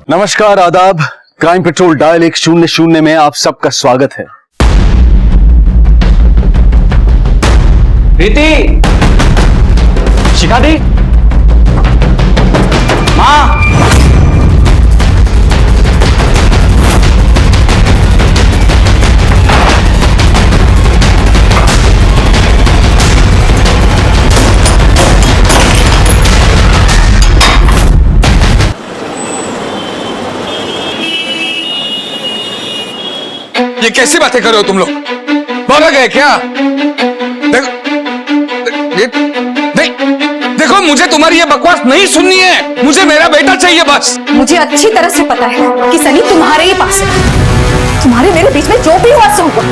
नमस्कार, आदाब। Crime petrol dial 100 में आप सबका स्वागत है। प्रीति, शिखा दी, माँ। ये कैसी बातें कर रहे हो तुम लोग? भाग गए क्या? देखो, देखो मुझे तुम्हारी ये बकवास नहीं सुननी है। मुझे मेरा बेटा चाहिए बस। मुझे अच्छी तरह से पता है कि सनी तुम्हारे ही पास है। तुम्हारे मेरे बीच में जो भी हुआ सो हुआ,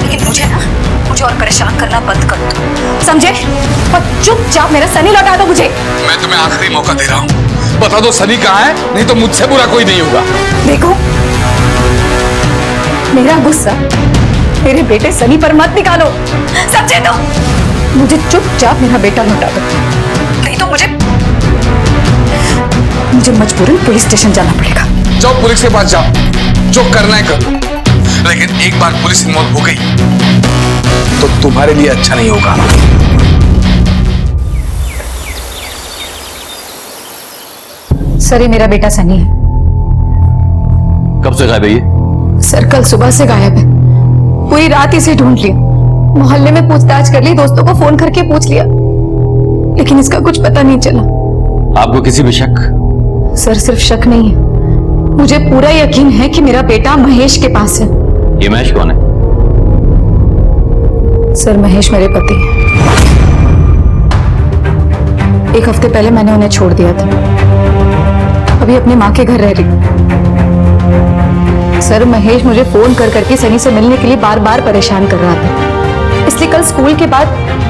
लेकिन मुझे और परेशान करना बंद कर दो, समझे? और चुपचाप मेरा सनी लौटा दो मुझे। मैं तुम्हें आखिरी मौका दे रहा हूँ, बता दो सनी कहाँ है, नहीं तो मुझसे बुरा कोई नहीं होगा। देखो, मेरा गुस्सा मेरे बेटे सनी पर मत निकालो, समझे? तो मुझे चुपचाप मेरा बेटा लौटा दो, नहीं तो मुझे मजबूरन पुलिस स्टेशन जाना पड़ेगा। जाओ पुलिस के पास जाओ, जो करना है करो, लेकिन एक बार पुलिस इन्वॉल्व हो गई तो तुम्हारे लिए अच्छा नहीं होगा। सर, ये मेरा बेटा सनी है। कब से गायब है ये? सर, कल सुबह से गायब है। पूरी रात इसे ढूंढ लिया, मोहल्ले में पूछताछ कर ली, दोस्तों को फोन करके पूछ लिया, लेकिन इसका कुछ पता नहीं चला। आपको किसी पे शक? सर, सिर्फ शक नहीं है, मुझे पूरा यकीन है कि मेरा बेटा महेश के पास है। ये महेश कौन है? सर, महेश मेरे पति हैं। एक हफ्ते पहले मैंने उन्हें छोड़ दिया था, अभी अपनी माँ के घर रह रही। सर, महेश मुझे फोन कर करके सनी से मिलने के लिए बार बार परेशान कर रहा था, इसलिए कल स्कूल के बाद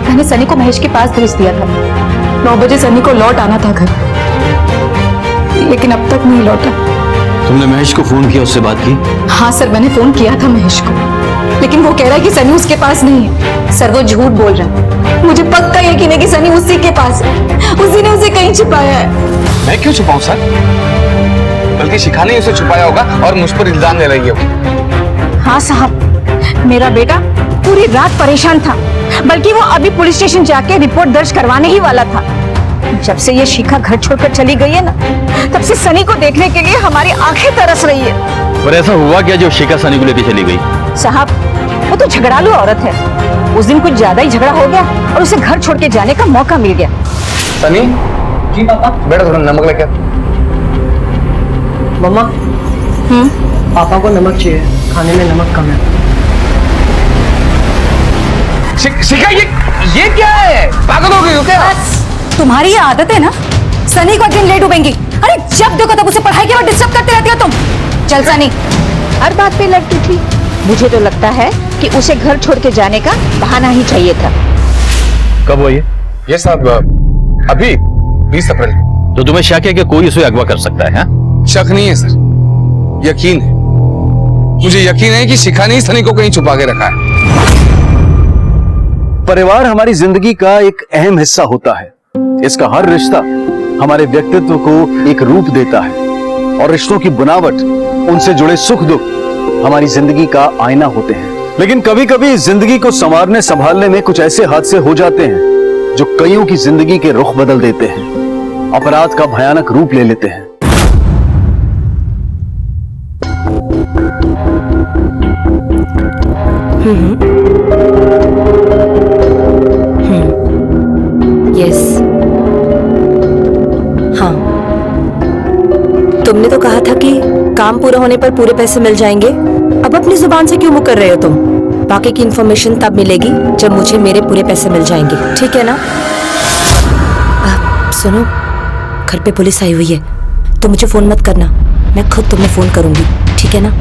मैंने सनी को महेश के पास भेज दिया था। 9 बजे सनी को लौट आना था घर, लेकिन अब तक नहीं लौटा। तुमने महेश को फोन किया, उससे बात की? हाँ सर, मैंने फोन किया था महेश को, लेकिन वो कह रहा है कि सनी उसके पास नहीं है। सर, वो झूठ बोल रहा है। मुझे पक्का यकीन है कि सनी उसी के पास है, उसी ने उसे कहीं छिपाया है। मैं क्यों छुपाऊं सर? बल्कि शिखा ने उसे छुपाया होगा और मुझ पर इल्जाम ले रही है। हाँ साहब, मेरा बेटा पूरी रात परेशान था, बल्कि वो अभी पुलिस स्टेशन जाके रिपोर्ट दर्ज करवाने ही वाला था। जब से ये शिखा घर छोड़कर चली गई है ना, तब से सनी को देखने के लिए हमारी आंखें तरस रही है। पर ऐसा हुआ क्या जो शिखा सनी को लेकर चली गई? साहब, वो तो झगड़ालू औरत है। उस दिन कुछ ज्यादा ही झगड़ा हो गया और उसे घर छोड़ के जाने का मौका मिल गया। सनी जी पापा, बेटा थोड़ा नमक लेकर। मम्मा, पापा को नमक चाहिए, खाने में नमक कम है। शिखा, ये क्या है? पागल हो गई हो क्या? बस, तुम्हारी ये आदत है ना, सनी को दिन लेट उबेंगी। अरे जब देखो तब उसे पढ़ाई के बाद डिस्टर्ब करते रहती हो तुम। चल सनी, हर बात पे लड़ती थी। मुझे तो लगता है कि उसे घर छोड़ के जाने का बहाना ही चाहिए था। कब हुआ ये साहब अभी 20 अप्रैल। तो तुम्हें शक है कि कोई उसे अगवा कर सकता है? शक नहीं है सर, यकीन है। मुझे यकीन है कि शिखा ने सनी को कहीं छुपा के रखा है। परिवार हमारी जिंदगी का एक अहम हिस्सा होता है। इसका हर रिश्ता हमारे व्यक्तित्व को एक रूप देता है, और रिश्तों की बनावट, उनसे जुड़े सुख दुख हमारी जिंदगी का आईना होते हैं। लेकिन कभी कभी जिंदगी को संवारने संभालने में कुछ ऐसे हादसे हो जाते हैं जो कईयों की जिंदगी के रुख बदल देते हैं, अपराध का भयानक रूप ले लेते हैं। यस, हाँ, तुमने तो कहा था कि काम पूरा होने पर पूरे पैसे मिल जाएंगे। अब अपनी जुबान से क्यों मुकर रहे हो तुम? बाकी की इंफॉर्मेशन तब मिलेगी जब मुझे मेरे पूरे पैसे मिल जाएंगे, ठीक है ना? सुनो, घर पे पुलिस आई हुई है, तो मुझे फोन मत करना, मैं खुद तुम्हें फोन करूंगी, ठीक है ना?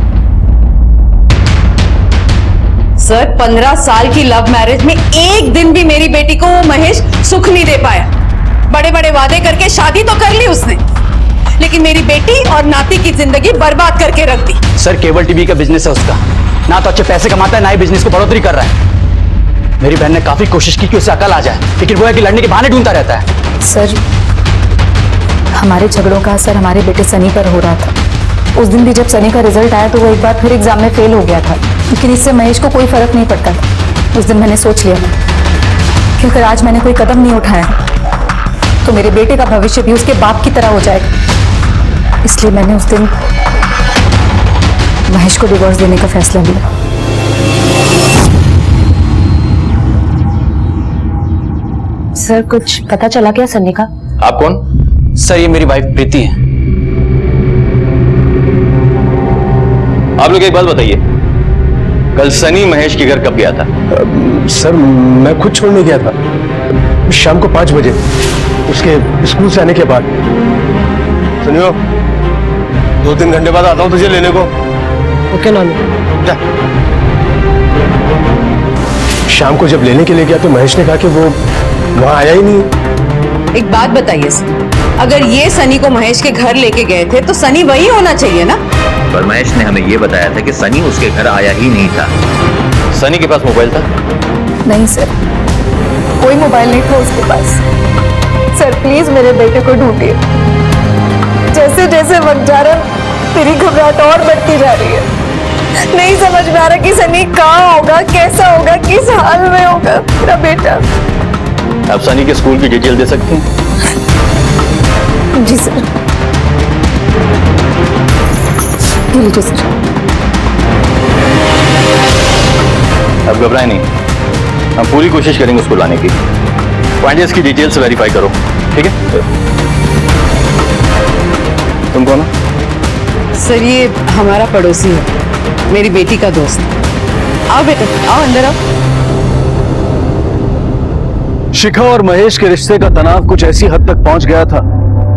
सर, 15 साल की लव मैरिज में एक दिन भी मेरी बेटी को वो महेश सुख नहीं दे पाया। बड़े बड़े वादे करके शादी तो कर ली उसने, लेकिन मेरी बेटी और नाती की जिंदगी बर्बाद करके रख दी। सर, केबल टीवी का बिजनेस है उसका, ना तो अच्छे पैसे कमाता है, ना ही बिजनेस को बढ़ोतरी कर रहा है। मेरी बहन ने काफी कोशिश की कि उसे अकल आ जाए, लेकिन वो है कि लड़ने के बहाने ढूंढता रहता है। सर, हमारे झगड़ों का असर हमारे बेटे सनी पर हो रहा था। उस दिन भी जब सनी का रिजल्ट आया तो वो एक बार फिर एग्जाम में फेल हो गया था, लेकिन इससे महेश को कोई फर्क नहीं पड़ता था। उस दिन मैंने सोच लिया कि अगर आज मैंने कोई कदम नहीं उठाया तो मेरे बेटे का भविष्य भी उसके बाप की तरह हो जाएगा। इसलिए मैंने उस दिन महेश को डिवोर्स देने का फैसला लिया। सर, कुछ पता चला क्या सनी का? आप कौन? सर, ये मेरी वाइफ प्रीति है। आप लोग एक बात बताइए, कल सनी महेश के घर कब गया था? सर मैं खुद छोड़ने गया था शाम को 5 बजे, उसके स्कूल से आने के बाद। सुनियो, 2-3 घंटे बाद आता हूं तुझे लेने को। ओके नानी। जा। शाम को जब लेने के लिए गया तो महेश ने कहा कि वो वहां आया ही नहीं। एक बात बताइए सर, अगर ये सनी को महेश के घर लेके गए थे तो सनी वही होना चाहिए ना? पर महेश ने हमें यह बताया था कि सनी उसके घर आया ही नहीं था। सनी के पास मोबाइल था? नहीं सर, कोई मोबाइल नहीं था उसके पास। सर प्लीज मेरे बेटे को ढूंढिए। जैसे जैसे वक्त जा रहा तेरी घबराहट और बढ़ती जा रही है। नहीं समझ में आ रहा कि सनी कहाँ होगा, कैसा होगा, किस हाल में होगा मेरा बेटा। आप सनी के स्कूल की डिटेल दे सकते हैं? जी सर। लीजिए सर। अब घबराए नहीं, हम पूरी कोशिश करेंगे उसको लाने की। पॉइंटर्स की डिटेल्स वेरीफाई करो, ठीक है? तुम कौन हो? सर ये हमारा पड़ोसी है, मेरी बेटी का दोस्त। आओ बेटे, आओ अंदर आओ। शिखा और महेश के रिश्ते का तनाव कुछ ऐसी हद तक पहुंच गया था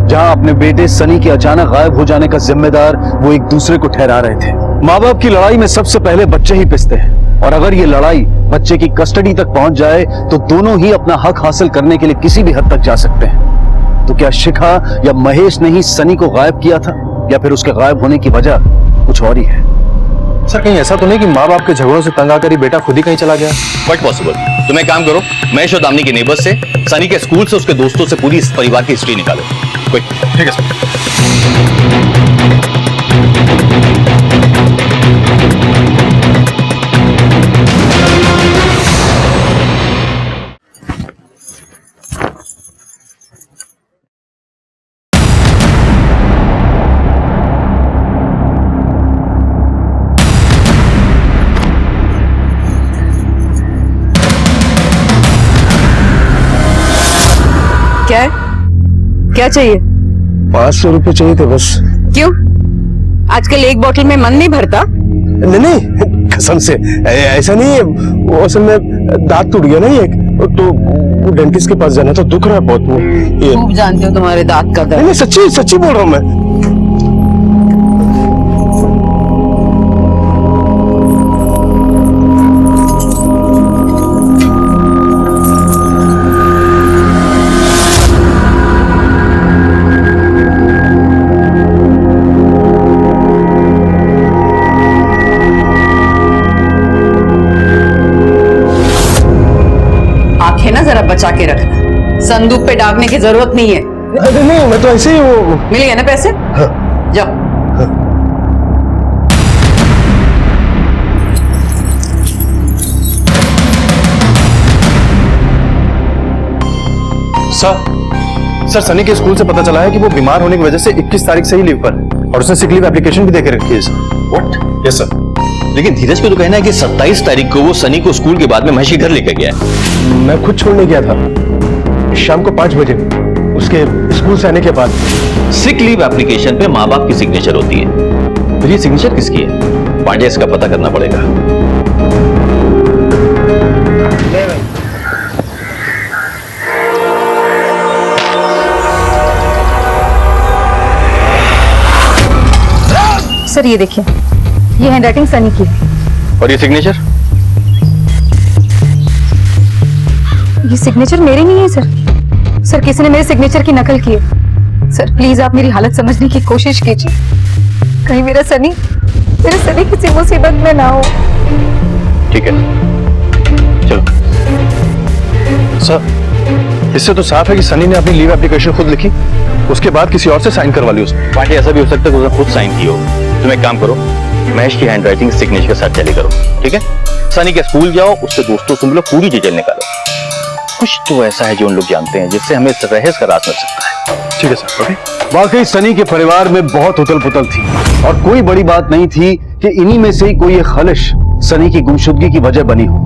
जहां अपने बेटे सनी के अचानक गायब हो जाने का जिम्मेदार वो एक दूसरे को ठहरा रहे थे। माँ बाप की लड़ाई में सबसे पहले बच्चे ही पिसते हैं, और अगर ये लड़ाई बच्चे की कस्टडी तक पहुंच जाए तो दोनों ही अपना हक हासिल करने के लिए किसी भी हद तक जा सकते हैं। तो क्या शिखा या महेश ने ही सनी को गायब किया था, या फिर उसके गायब होने की वजह कुछ और ही है? सर कहीं ऐसा तो नहीं कि माँ बाप के झगड़ों से तंग आकर ही बेटा खुद ही कहीं चला गया? But possible. तुम एक काम करो, महेश और दामिनी के नेबर्स से, सनी के स्कूल से, उसके दोस्तों से पूरी इस परिवार की हिस्ट्री निकालो। कोई? ठीक है सर। क्या है? क्या चाहिए? 500 रुपए चाहिए थे बस। क्यों? आजकल एक बोतल में मन नहीं भरता? नहीं नहीं, कसम से ऐसा नहीं है। वो असल में दांत टूट गया ना एक, तो वो डेंटिस्ट के पास जाना था, दुख रहा है बहुत वो ये। खूब जानते हो तुम्हारे दांत का नहीं दर्द। नहीं, सच्ची सच्ची बोल रहा हूँ मैं। आंखें ना जरा बचा के रखना, संदूक पे डालने की जरूरत नहीं है। अरे नहीं, मैं तो ऐसे ही वो। मिल गए ना पैसे? जाओ। सर सनी के स्कूल से पता चला है कि वो बीमार होने की वजह से 21 तारीख से ही लीव पर है, और उसने सिक लीव एप्लीकेशन भी देके रखी है। व्हाट? Yes sir. लेकिन धीरज को तो कहना है कि 27 तारीख को वो सनी को स्कूल के बाद में महेश के घर लेकर गया है। मैं खुद छोड़ने गया था शाम को 5 बजे, उसके स्कूल से आने के बाद। सिक लीव एप्लीकेशन पे माँ बाप की सिग्नेचर होती है, फिर ये सिग्नेचर किसकी है? पांडेस का पता करना पड़ेगा। सर ये देखिए, ये हैंडराइटिंग सनी की है। और ये सिग्नेचर? ये सिग्नेचर मेरे नहीं है सर। सर किसी ने मेरे सिग्नेचर की नकल की है। सर प्लीज आप मेरी हालत समझने की कोशिश कीजिए, कहीं मेरा सनी किसी मुसीबत में ना हो। ठीक है, चलो। सर इससे तो साफ है कि सनी ने अपनी लीव एप्लीकेशन खुद लिखी, उसके बाद किसी और से साइन करवा ली उसने। पांडे ऐसा भी हो सकता है कि उसने खुद साइन की हो, तुम एक काम करो, महेश की हैंडराइटिंग सिग्नेचर के साथ टैली करो, ठीक है? सनी के स्कूल जाओ, उसके दोस्तों से मिलो, पूरी डिटेल निकालो। कुछ तो ऐसा है जो उन लोग जानते हैं जिससे हमें इस रहस्य का राज मिल सकता है। ठीक है सर। ओके। वाकई सनी के परिवार में बहुत उथल पुथल थी और कोई बड़ी बात नहीं थी कि इन्हीं में से ही कोई एक खलिश सनी की गुमशुदगी की वजह बनी हो।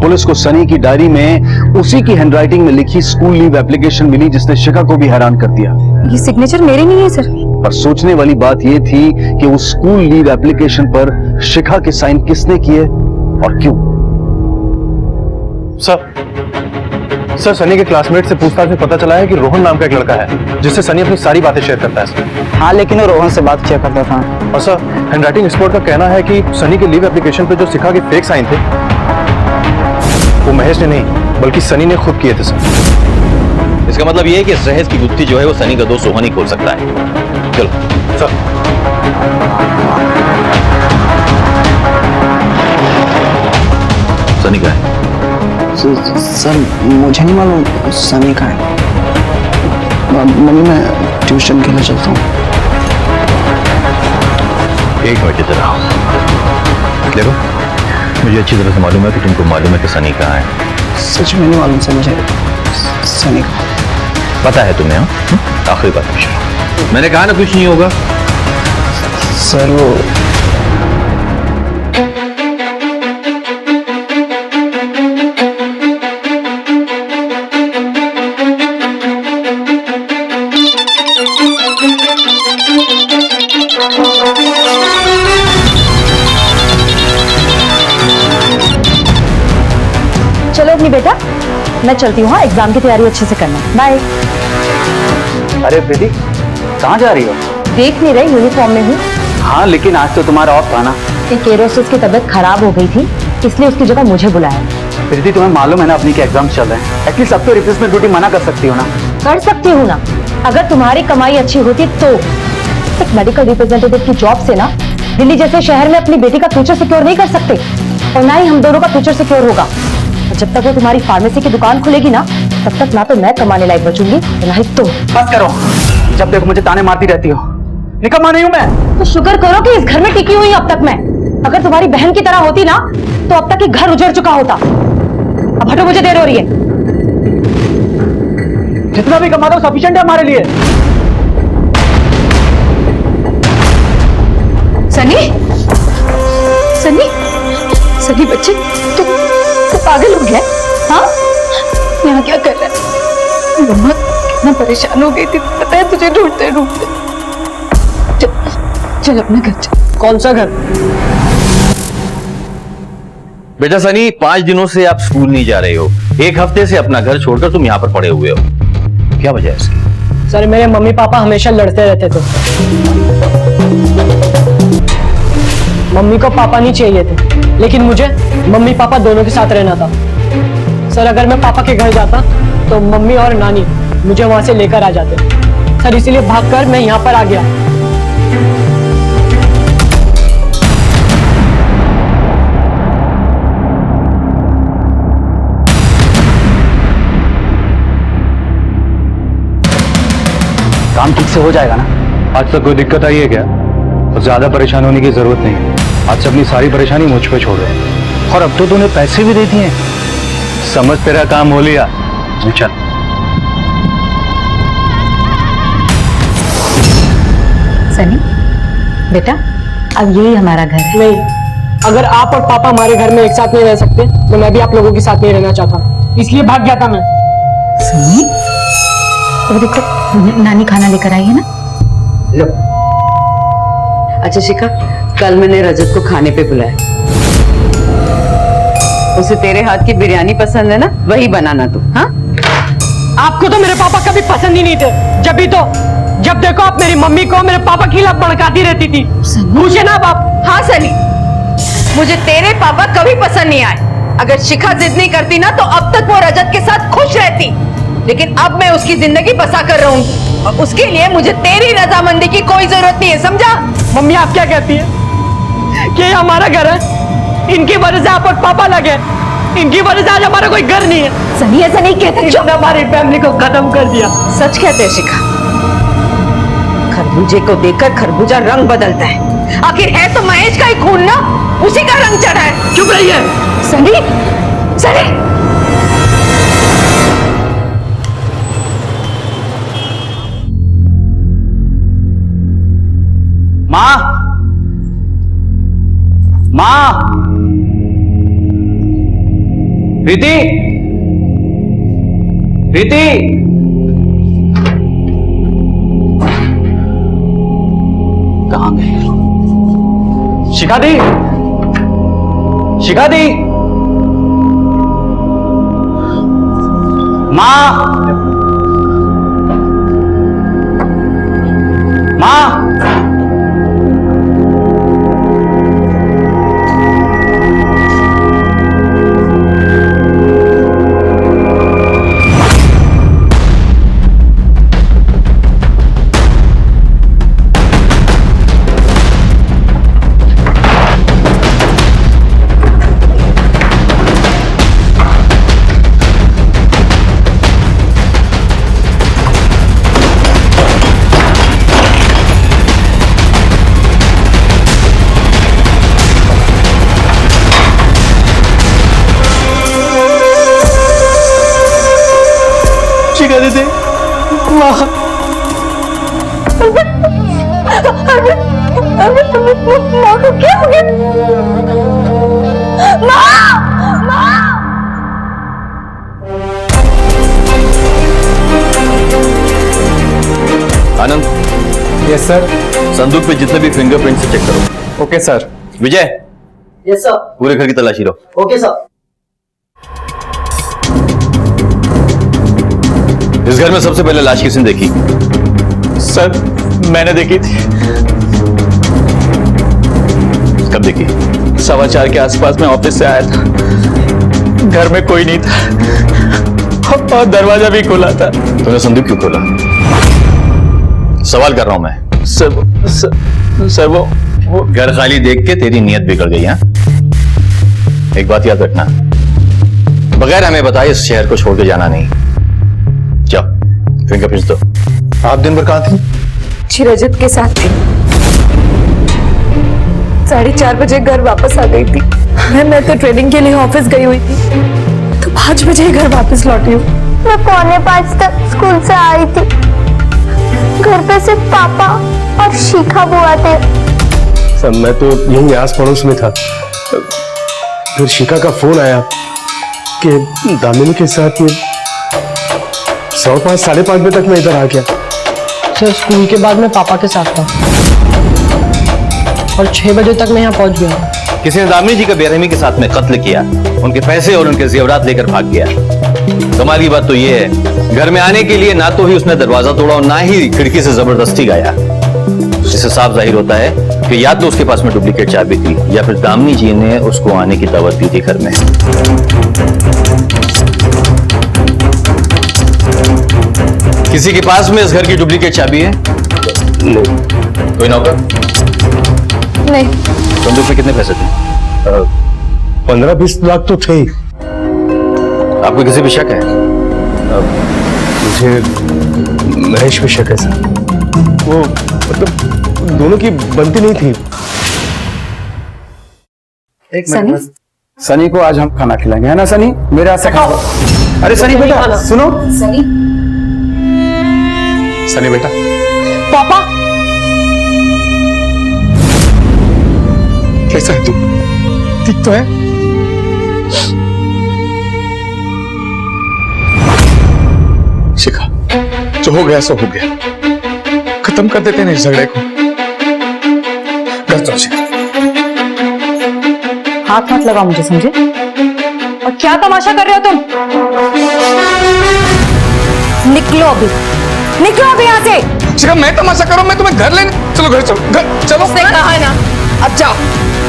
पुलिस को सनी की डायरी में उसी की हैंडराइटिंग में लिखी स्कूल लीव एप्लीकेशन मिली, जिसने शिखा को भी हैरान कर दिया। ये सिग्नेचर मेरे नहीं है सर। पर सोचने वाली बात यह थी कि उस स्कूल लीव एप्लीकेशन पर शिखा के साइन किसने किए और क्यों। सर सनी के क्लासमेट से पूछताछ में पता चला है कि रोहन नाम का एक लड़का है जिससे सनी अपनी सारी बातें शेयर करता है सर। हाँ, लेकिन वो रोहन से बात किया करता था। और सर हैंडराइटिंग एक्सपर्ट का कहना है कि सनी के लीव एप्लीकेशन पे जो शिखा के फेक साइन थे वो महेश ने नहीं बल्कि सनी ने खुद किए थे सर। इसका मतलब ये है कि इस रहस्य की गुत्थी जो है वो सनी का दोस्त रोहन ही खोल सकता है। चलो सर सनी का है? सर मुझे नहीं मालूम सनी का है। मम्मी मैं ट्यूशन के लिए चलता हूँ। एक मिनट इधर आओ। देखो, मुझे अच्छी तरह से मालूम है कि तुमको मालूम है कि सनी कहाँ है। सच में नहीं मालूम सर मुझे सनी का। पता है तुम्हें? हाँ, आखिरी बात पूछ रहा हूं। मैंने कहा ना कुछ नहीं होगा। सर वो चलो अपनी बेटा, मैं चलती हूँ। एग्जाम की तैयारी अच्छे से करना। बाय। अरे प्रीति, कहाँ जा रही हो? देख नहीं रहे, यूनिफॉर्म में हूँ। हाँ, लेकिन आज तो तुम्हारा ऑफ था ना। केरोसिस की तबीयत खराब हो गई थी, इसलिए उसकी जगह मुझे बुलाया। प्रीति, तुम्हें मालूम है ना अपनी के एग्जाम चल रहे हैं। एटलीस्ट अब तो रिप्लेसमेंट ड्यूटी मना कर सकती हो ना। कर सकती हूँ ना, अगर तुम्हारी कमाई अच्छी होती तो। एक मेडिकल रिप्रेजेंटेटिव की जॉब से ना दिल्ली जैसे शहर में अपनी बेटी का फ्यूचर सिक्योर नहीं कर सकते, और ना ही हम दोनों का फ्यूचर सिक्योर होगा। जब तक वो तुम्हारी फार्मेसी की दुकान खुलेगी ना, तब तक ना तो मैं कमाने लायक बचूंगी, ना ही तुम। बस करो, जब देखो मुझे ताने मारती रहती हो। निकम्मा नहीं हूं मैं। तो शुक्र करो कि इस घर में टिकी हुई अब तक मैं। अगर तुम्हारी बहन की तरह होती ना, तो अब तक ये घर उजड़ चुका होता। अब हटो, मुझे देर हो रही है। जितना भी कमा दो सफिशिएंट है हमारे लिए। सनी, सनी, सनी बच्चे, तू पागल हो गया? हाँ, यहाँ क्या कर रहा है? मम्मा कितना परेशान हो गई थी, पता है तुझे ढूंढते ढूंढते। चल अपने घर चल। कौन सा घर? बेटा सनी, 5 दिनों से आप स्कूल नहीं जा रहे हो। 1 हफ्ते से अपना घर छोड़कर तुम यहाँ पर पड़े हुए हो। क्या वजह है इसकी? सर मेरे मम्मी पापा हमेशा लड़ते रहते थे। मम्मी को पापा नहीं चाहिए थे, लेकिन मुझे मम्मी पापा दोनों के साथ रहना था। सर अगर मैं पापा के घर जाता तो मम्मी और नानी मुझे वहां से लेकर आ जाते। सर इसीलिए भागकर मैं यहाँ पर आ गया। काम ठीक से हो जाएगा ना? आज तक कोई दिक्कत आई है क्या? और ज्यादा परेशान होने की जरूरत नहीं। आज से अपनी सारी परेशानी मुझ पे छोड़ रहे। और अब तो तूने पैसे भी दे दिए। समझ तेरा काम हो लिया। चल। सनी बेटा, अब यही हमारा घर है। नहीं, अगर आप और पापा हमारे घर में एक साथ नहीं रह सकते तो मैं भी आप लोगों के साथ नहीं रहना चाहता, इसलिए भाग गया था मैं। सनी, वो देखो नानी खाना लेकर आई है ना। लो। अच्छा शिखा, कल मैंने रजत को खाने पे बुलाया। उसे तेरे हाथ की बिरयानी पसंद है ना, वही बनाना तू। हाँ, आपको तो मेरे पापा कभी पसंद ही नहीं थे। जब देखो आप मेरी मम्मी को मेरे पापा के खिलाफ भड़काती रहती थी। पूछे ना बाप। हाँ सनी, मुझे तेरे पापा कभी पसंद नहीं आए। अगर शिखा जिद नहीं करती ना तो अब तक वो रजत के साथ खुश रहती, लेकिन अब मैं उसकी जिंदगी बसा कर रहूंगी और उसके लिए मुझे तेरी रजामंदी की कोई जरूरत नहीं है, समझा? मम्मी आप क्या कहती है कि ये हमारा घर है? इनकी वजह से आप और पापा लगे, इनकी वजह से आज हमारा कोई घर नहीं है। सनी ऐसा नहीं कहते। इन्होंने हमारी फैमिली को खत्म कर दिया। सच कहते हैं शिखा, खरबूजे को देखकर खरबूजा रंग बदलता है। आखिर है तो महेश का ही खून ना, उसी का रंग चढ़ा है। चुप रहिए। सनी, सनी, माँ, माँ, प्रीति, प्रीति, कहाँ गई? शिखा दी, शिखा दी, माँ, माँ, शिखा दीदी, माँ, माँ को क्या हो गया? माँ, माँ। Anand, yes sir. संदूक पे जितने भी फिंगरप्रिंट से चेक करो। Okay sir. Vijay, yes sir. पूरे घर की तलाशी लो। Okay sir. इस घर में सबसे पहले लाश किसने देखी? सर मैंने देखी थी। कब देखी? 4:15 के आसपास मैं ऑफिस से आया था, घर में कोई नहीं था और दरवाजा भी खुला था। तूने संदूक क्यों खोला? सवाल कर रहा हूं मैं। सर वो घर खाली देख के तेरी नीयत बिगड़ गई है। एक बात याद रखना, बगैर हमें बताए इस शहर को छोड़ के जाना नहीं। जाओ, फिंगरप्रिंट्स दो। आप दिन भर कहाँ थी? जी रजत के साथ थी। 4:30 बजे घर वापस आ गई थी। मैं तो ट्रेनिंग के लिए ऑफिस गई हुई थी, तो 5 बजे घर वापस लौटी हूँ। मैं 4:45 तक स्कूल से आई थी। घर पे सिर्फ पापा और शिखा बुआ थे। सर मैं तो यहीं आस पड़ोस में था, फिर शिखा का फोन आया कि दामिनी के साथ ये 5:15 5:30 बजे तक मैं इधर आ गया। सर स्कूल के बाद मैं पापा के साथ था और 6 बजे तक मैं यहाँ पहुँच गया। किसी ने दामिनी जी का बेरहमी के साथ में कत्ल किया, उनके पैसे और उनके जेवरात लेकर भाग गया। कमाल की बात तो ये है, घर में आने के लिए ना तो ही उसने दरवाजा तोड़ा और ना ही खिड़की से जबरदस्ती गाया। इससे साफ जाहिर होता है कि या तो उसके पास में डुप्लीकेट चाबी थी या फिर दामिनी जी ने उसको आने की दावत दी थी घर में। किसी के पास में इस घर की डुप्लीकेट चाबी है? नहीं। कोई नौकर? नहीं। संदूक में कितने पैसे थे? 15-20 लाख तो थे ही। आपको किसी पे शक है? मुझे महेश पे शक है सर। वो मतलब दोनों की बनती नहीं थी। सनी, सनी को आज हम खाना खिलाएंगे, है ना सनी? मेरे हाथ से खाओ। अरे सनी बेटा सुनो। सनी, सनी बेटा, पापा, कैसा है तू? ठीक तो है? शिखा, जो हो गया सो हो गया, खत्म कर देते हैं इस झगड़े को। घर चलो शिखा। हाथ मत लगाओ मुझे, समझे? और क्या तमाशा कर रहे हो तुम? निकलो अभी, निकलो अभी यहाँ से। शिखा, मैं तमाशा करूं? मैं तुम्हें घर लेने, चलो घर चलो, घर चलो। उसने कहा है ना, अब जाओ,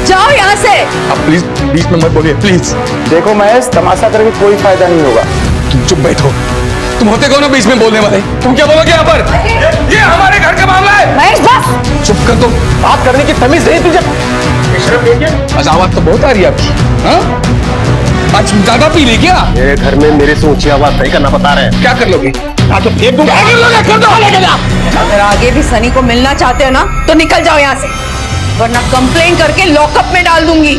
जाओ यहाँ से। अब प्लीज बीच में मत बोलिए प्लीज। देखो महेश, तमाशा करके कोई फायदा नहीं होगा। तुम चुप बैठो। तुम होते कौन हो बीच में बोलने वाले? तुम क्या बोलोगे यहाँ पर? ये हमारे घर का मामला है। महेश बस। चुप कर, तुम बात करने की तमीज नहीं तुझे? आज आवाज तो बहुत आ रही है आपकी। हाँ? आज ज्यादा पी ली क्या? मेरे घर में मेरे से ऊंची आवाज नहीं करना बता रहे हैं। क्या कर लोगे? अगर आगे भी सनी को मिलना चाहते हो ना, तो निकल जाओ यहाँ से। वरना कंप्लेन करके लॉकअप में डाल दूंगी।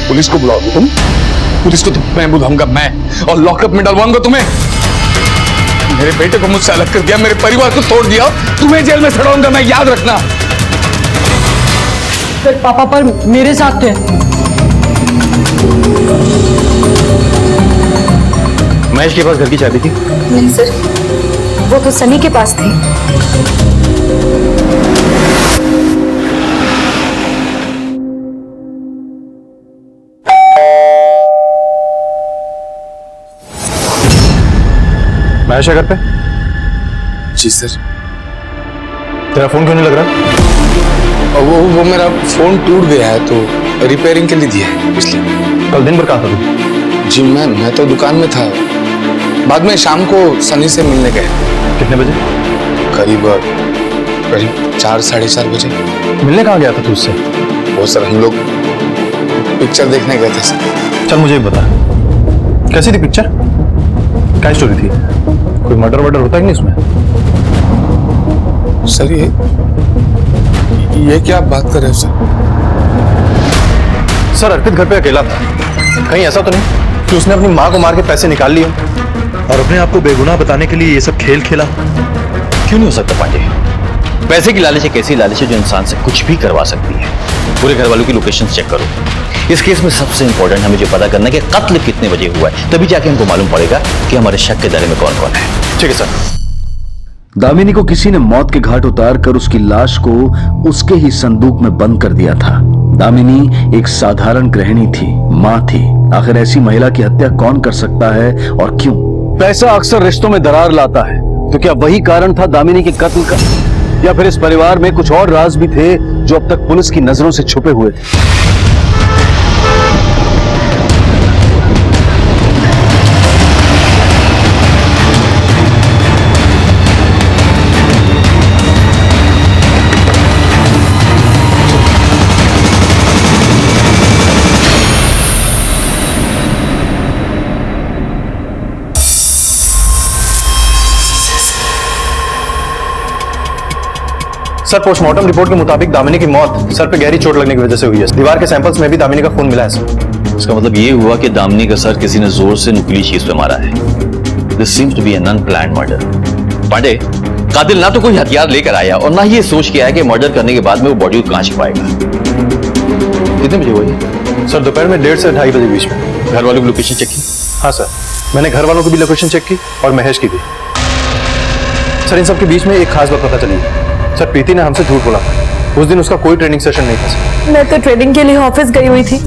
पुलिस को बुलाओगे तुम? पुलिस को तो मैं बुलाऊंगा, मैं, और लॉकअप में डलवाऊंगा तुम्हें। मेरे बेटे को मुझसे अलग कर दिया, मेरे परिवार को तोड़ दिया, तुम्हें जेल में चढ़ाऊंगा मैं, याद रखना। फिर पापा पर मेरे साथ थे। महेश के पास घर की चाबी थी? नहीं सर, वो तो सनी के पास थी। महेश है घर पे? जी सर। तेरा फोन क्यों नहीं लग रहा? वो मेरा फोन टूट गया है तो रिपेयरिंग के लिए दिया है, इसलिए। कल दिन भर कहाँ था तू? जी मैं तो दुकान में था, बाद में शाम को सनी से मिलने गए। कितने बजे? करीब 4 साढ़े 4 बजे। मिलने कहाँ गया था तू उससे? वो सर हम लोग पिक्चर देखने गए थे सर। चल मुझे भी बता, कैसी थी पिक्चर? क्या स्टोरी थी? कोई मर्डर वर्डर होता है कि नहीं उसमें? सर ये क्या आप बात कर रहे हो सर? सर अर्पित घर पे अकेला था, कहीं ऐसा तो नहीं कि उसने अपनी माँ को मार के पैसे निकाल लिए और अपने आप को बेगुनाह बताने के लिए ये सब खेल खेला? क्यों नहीं हो सकता पांडे? पैसे की लालच एक ऐसी लालच है जो इंसान से कुछ भी करवा सकती है। पूरे घर वालों की लोकेशन चेक करो। इस केस में सबसे इंपॉर्टेंट हमें जो पता करना है कि कत्ल कितने बजे हुआ है, तभी जाके हमको मालूम पड़ेगा कि हमारे शक के दायरे में कौन कौन है। ठीक है सर। दामिनी को किसी ने मौत के घाट उतार कर उसकी लाश को उसके ही संदूक में बंद कर दिया था। दामिनी एक साधारण गृहिणी थी, माँ थी। आखिर ऐसी महिला की हत्या कौन कर सकता है और क्यों? पैसा अक्सर रिश्तों में दरार लाता है, तो क्या वही कारण था दामिनी के कत्ल का, या फिर इस परिवार में कुछ और राज भी थे जो अब तक पुलिस की नजरों से छुपे हुए थे? सर पोस्टमार्टम रिपोर्ट के मुताबिक दामिनी की मौत सर पे गहरी चोट लगने की वजह से हुई है। दीवार के सैंपल्स में भी दामिनी का खून मिला है सर। इसका मतलब ये हुआ कि दामिनी का सर किसी ने जोर से नुकीली चीज पे मारा है। This seems to be an unplanned murder. Pandey, कातिल ना तो कोई हथियार लेकर आया और ना ही ये सोच के आया कि मर्डर करने के बाद में वो बॉडी को कहां छिपाएगा। कितने बजे हुआ ये? सर दोपहर में 1:30 से 2:30 बजे बीच में। घर वालों की लोकेशन चेक की? हाँ सर, मैंने घर वालों की भी लोकेशन चेक की और महेश की भी। सर इन सब के बीच में एक खास बात पता चली। सर प्रीति ने हमसे झूठ बोला, उस दिन उसका कोई ट्रेनिंग सेशन नहीं था सर। मैं तो ट्रेनिंग के लिए ऑफिस गई हुई थी,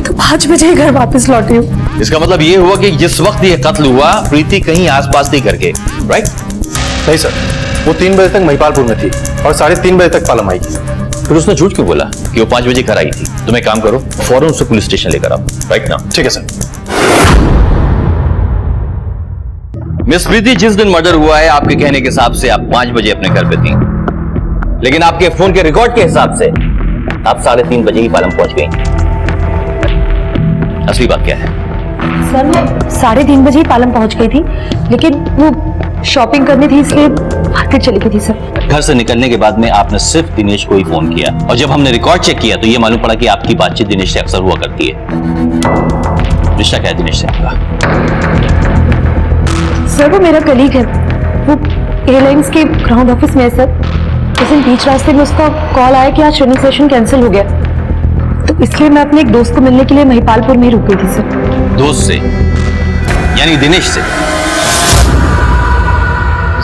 तो 5 बजे ही घर वापस लौटी हूँ। इसका मतलब ये हुआ कि जिस वक्त ये कत्ल हुआ प्रीति कहीं आसपास थी करके, राइट? नहीं सर, वो 3 बजे तक महिपालपुर में थी और 3:30 बजे तक पालम आई। फिर उसने झूठ क्यों बोला कि वो 5 बजे घर आई थी? तुम एक काम करो, फौरन उसको पुलिस स्टेशन लेकर आओ, राइट ना? ठीक है सर। मिस प्रीति, जिस दिन मर्डर हुआ है आपके कहने के हिसाब से आप 5 बजे अपने घर पे थी, लेकिन आपके फोन के रिकॉर्ड के हिसाब से आप 3:30 बजे ही पालम पहुंच गई। असली बात क्या है? सर मैं 3:30 बजे ही पालम पहुंच गई थी, लेकिन वो शॉपिंग करनी थी इसलिए मार्केट चली गई थी सर। घर से निकलने के बाद में आपने सिर्फ दिनेश को ही फोन किया, और जब हमने रिकॉर्ड चेक किया तो ये मालूम पड़ा कि आपकी बातचीत दिनेश से अक्सर हुआ करती है। रिश्ता क्या है दिनेश से आपका? सर वो मेरा कलीग है, वो एयरलाइंस के ग्राउंड ऑफिस में है सर। उस दिन बीच रास्ते में उसका कॉल आया कि आज ट्रेनिंग सेशन कैंसिल हो गया, तो इसलिए मैं अपने एक दोस्त को मिलने के लिए महिपालपुर में ही रुक गई थी सर। दोस्त से? यानी दिनेश से?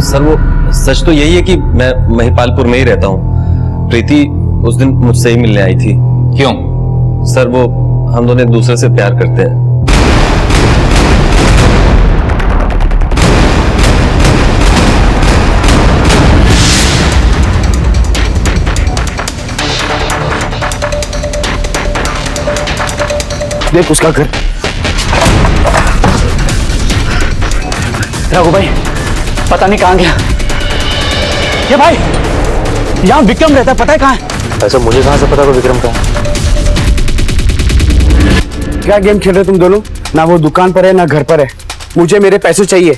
सर वो सच तो यही है कि मैं महिपालपुर में ही रहता हूँ। प्रीति उस दिन मुझसे ही मिलने आई थी। क्यों? सर वो हम दोनों एक दूसरे से प्यार करते हैं। देख उसका घर। रघु भाई पता नहीं कहां गया ये भाई। यहां विक्रम रहता है, पता है कहां है? ऐसा मुझे कहां से पता था विक्रम कहां? क्या गेम खेल रहे तुम दोनों? ना वो दुकान पर है ना घर पर है। मुझे मेरे पैसे चाहिए,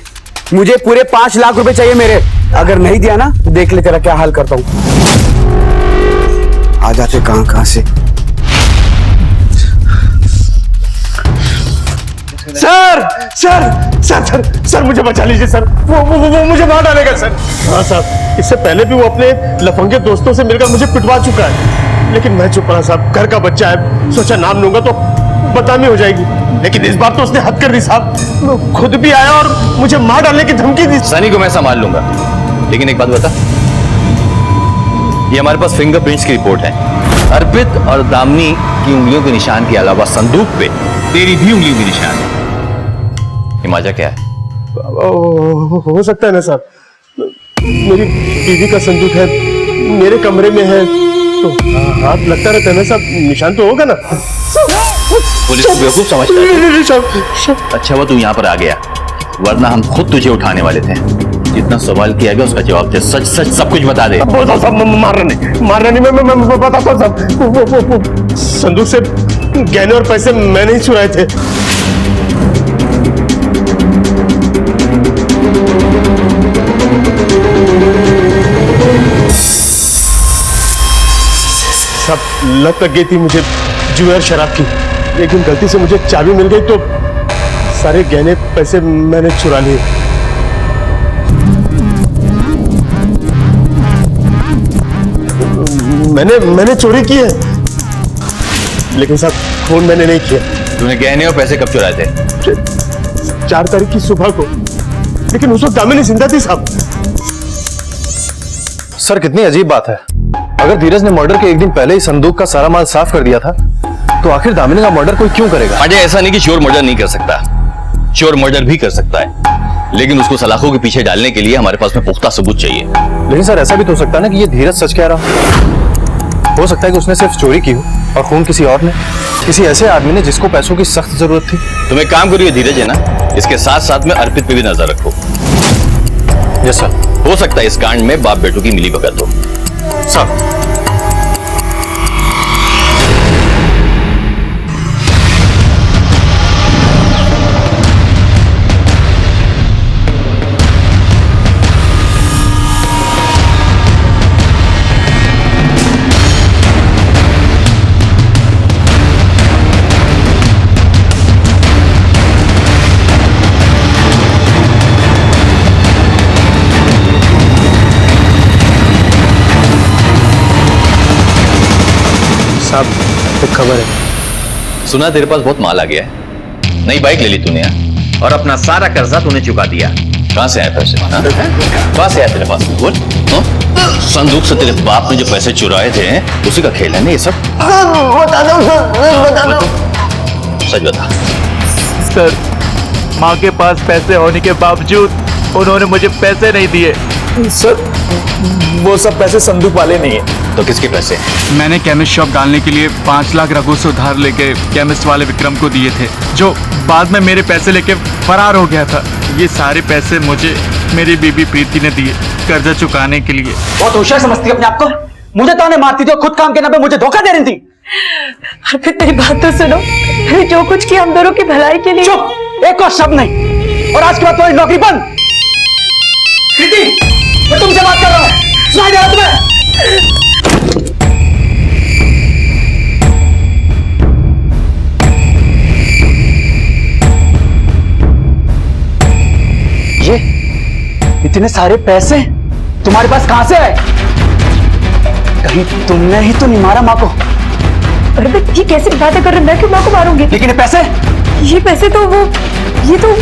मुझे पूरे 5 लाख रुपए चाहिए मेरे। अगर नहीं दिया ना तो देख ले तेरा क्या हाल करता हूं। आ जाते कहां कहां से। Sir sir sir sir sir मुझे बचा लीजिए सर, वो मुझे मार डालेगा सर। हाँ साहब, इससे पहले भी वो अपने लफंगे दोस्तों से मिलकर मुझे पिटवा चुका है, लेकिन मैं चुप रहा साहब। घर का बच्चा है, सोचा नाम लूंगा तो बदनामी हो जाएगी, लेकिन इस बार तो उसने हद कर दी साहब। खुद भी आया और मुझे मार डालने की धमकी दी। सनी को मैं संभाल लूंगा, लेकिन एक बात बता, ये हमारे पास फिंगरप्रिंट्स की रिपोर्ट है। अर्पित और दामिनी की उंगलियों के निशान के अलावा संदूक पे तेरी भी उंगलियों के निशान है। ये माजा क्या है? हो सकता है ना साहब, मेरी बीवी का संदूक है, मेरे कमरे में है, तो हाथ लगता रहता है ना साहब, निशान तो होगा ना। पुलिस को बेवकूफ समझता है। अच्छा हुआ तू यहाँ पर आ गया, वरना हम खुद तुझे उठाने वाले थे। जितना सवाल किया गया उसका जवाब दे, सच सच सब कुछ बता दे। मारना नहीं, मैं बताता हूँ साहब। वो संदूक से गहने और पैसे मैंने ही चुराए थे। सब लत लग गई थी मुझे जुए और शराब की, लेकिन गलती से मुझे चाबी मिल गई तो सारे गहने पैसे मैंने चुरा लिए। मैंने चोरी की है, लेकिन साहब खून मैंने नहीं किया। तूने गहने और पैसे कब चुराए थे? 4 तारीख की सुबह को, लेकिन उस वक्त दामिनी जिंदा थी साहब। सर कितनी अजीब बात है, अगर धीरज ने मर्डर के एक दिन पहले ही संदूक का सारा माल साफ कर दिया था, तो आखिर दामिनी का मर्डर कोई क्यों करेगा? अजय, ऐसा नहीं कि चोर मर्डर नहीं कर सकता, चोर मर्डर भी कर सकता है, लेकिन उसको सलाखों के पीछे डालने के लिए हमारे पास में पुख्ता सबूत चाहिए। लेकिन सर ऐसा भी तो हो सकता है ना कि ये धीरज सच कह रहा हो सकता है कि उसने सिर्फ चोरी की हो और खून किसी और ने, किसी ऐसे आदमी ने जिसको पैसों की सख्त जरूरत थी। तुम एक काम करिए, धीरज है ना, इसके साथ साथ में अर्पित पे भी नजर रखो। Yes sir. हो सकता है इस कांड में बाप बेटों की मिली भगत हो। सर साहब एक खबर है। सुना तेरे पास बहुत माल आ गया है, नई बाइक ले ली तूने और अपना सारा कर्जा तूने चुका दिया। कहां से आए पैसे? कहां से आया तेरे पास? बोल। संदूक से तेरे बाप ने जो पैसे चुराए थे उसी का खेल है ना ये सब? बता दो सर, सच बता। सर, माँ के पास पैसे होने के बावजूद उन्होंने मुझे पैसे नहीं दिए। सर, वो सब पैसे संदूक वाले नहीं है। तो किसके पैसे? मैंने केमिस्ट शॉप डालने के लिए 5 लाख रघु से उधार लेके केमिस्ट वाले विक्रम को दिए थे, जो बाद में मेरे पैसे लेके फरार हो गया था। ये सारे पैसे मुझे मेरी बीबी प्रीति ने दिए कर्जा चुकाने के लिए। बहुत होशियार समझती है अपने आप को। मुझे ताने मारती थी और खुद काम के नाम पे मुझे धोखा दे रही थी। अर्पित मेरी बात तो सुनो, मैंने जो कुछ किया हम दोनों की भलाई के लिए। चुप, एक और शब्द नहीं, और आज के बाद तुम्हारी नौकरी बंद। प्रीति, मैं तुमसे बात कर रहा हूँ, सुनाई दे रहा तुम्हें? ये इतने सारे पैसे तुम्हारे पास कहां से आए? कहीं तुमने ही तो नहीं मारा माँ को? अर्पित ये कैसी बातें कर रहे हैं, मैं क्यों माँ को मारूंगी? लेकिन ये पैसे तो वो ये तो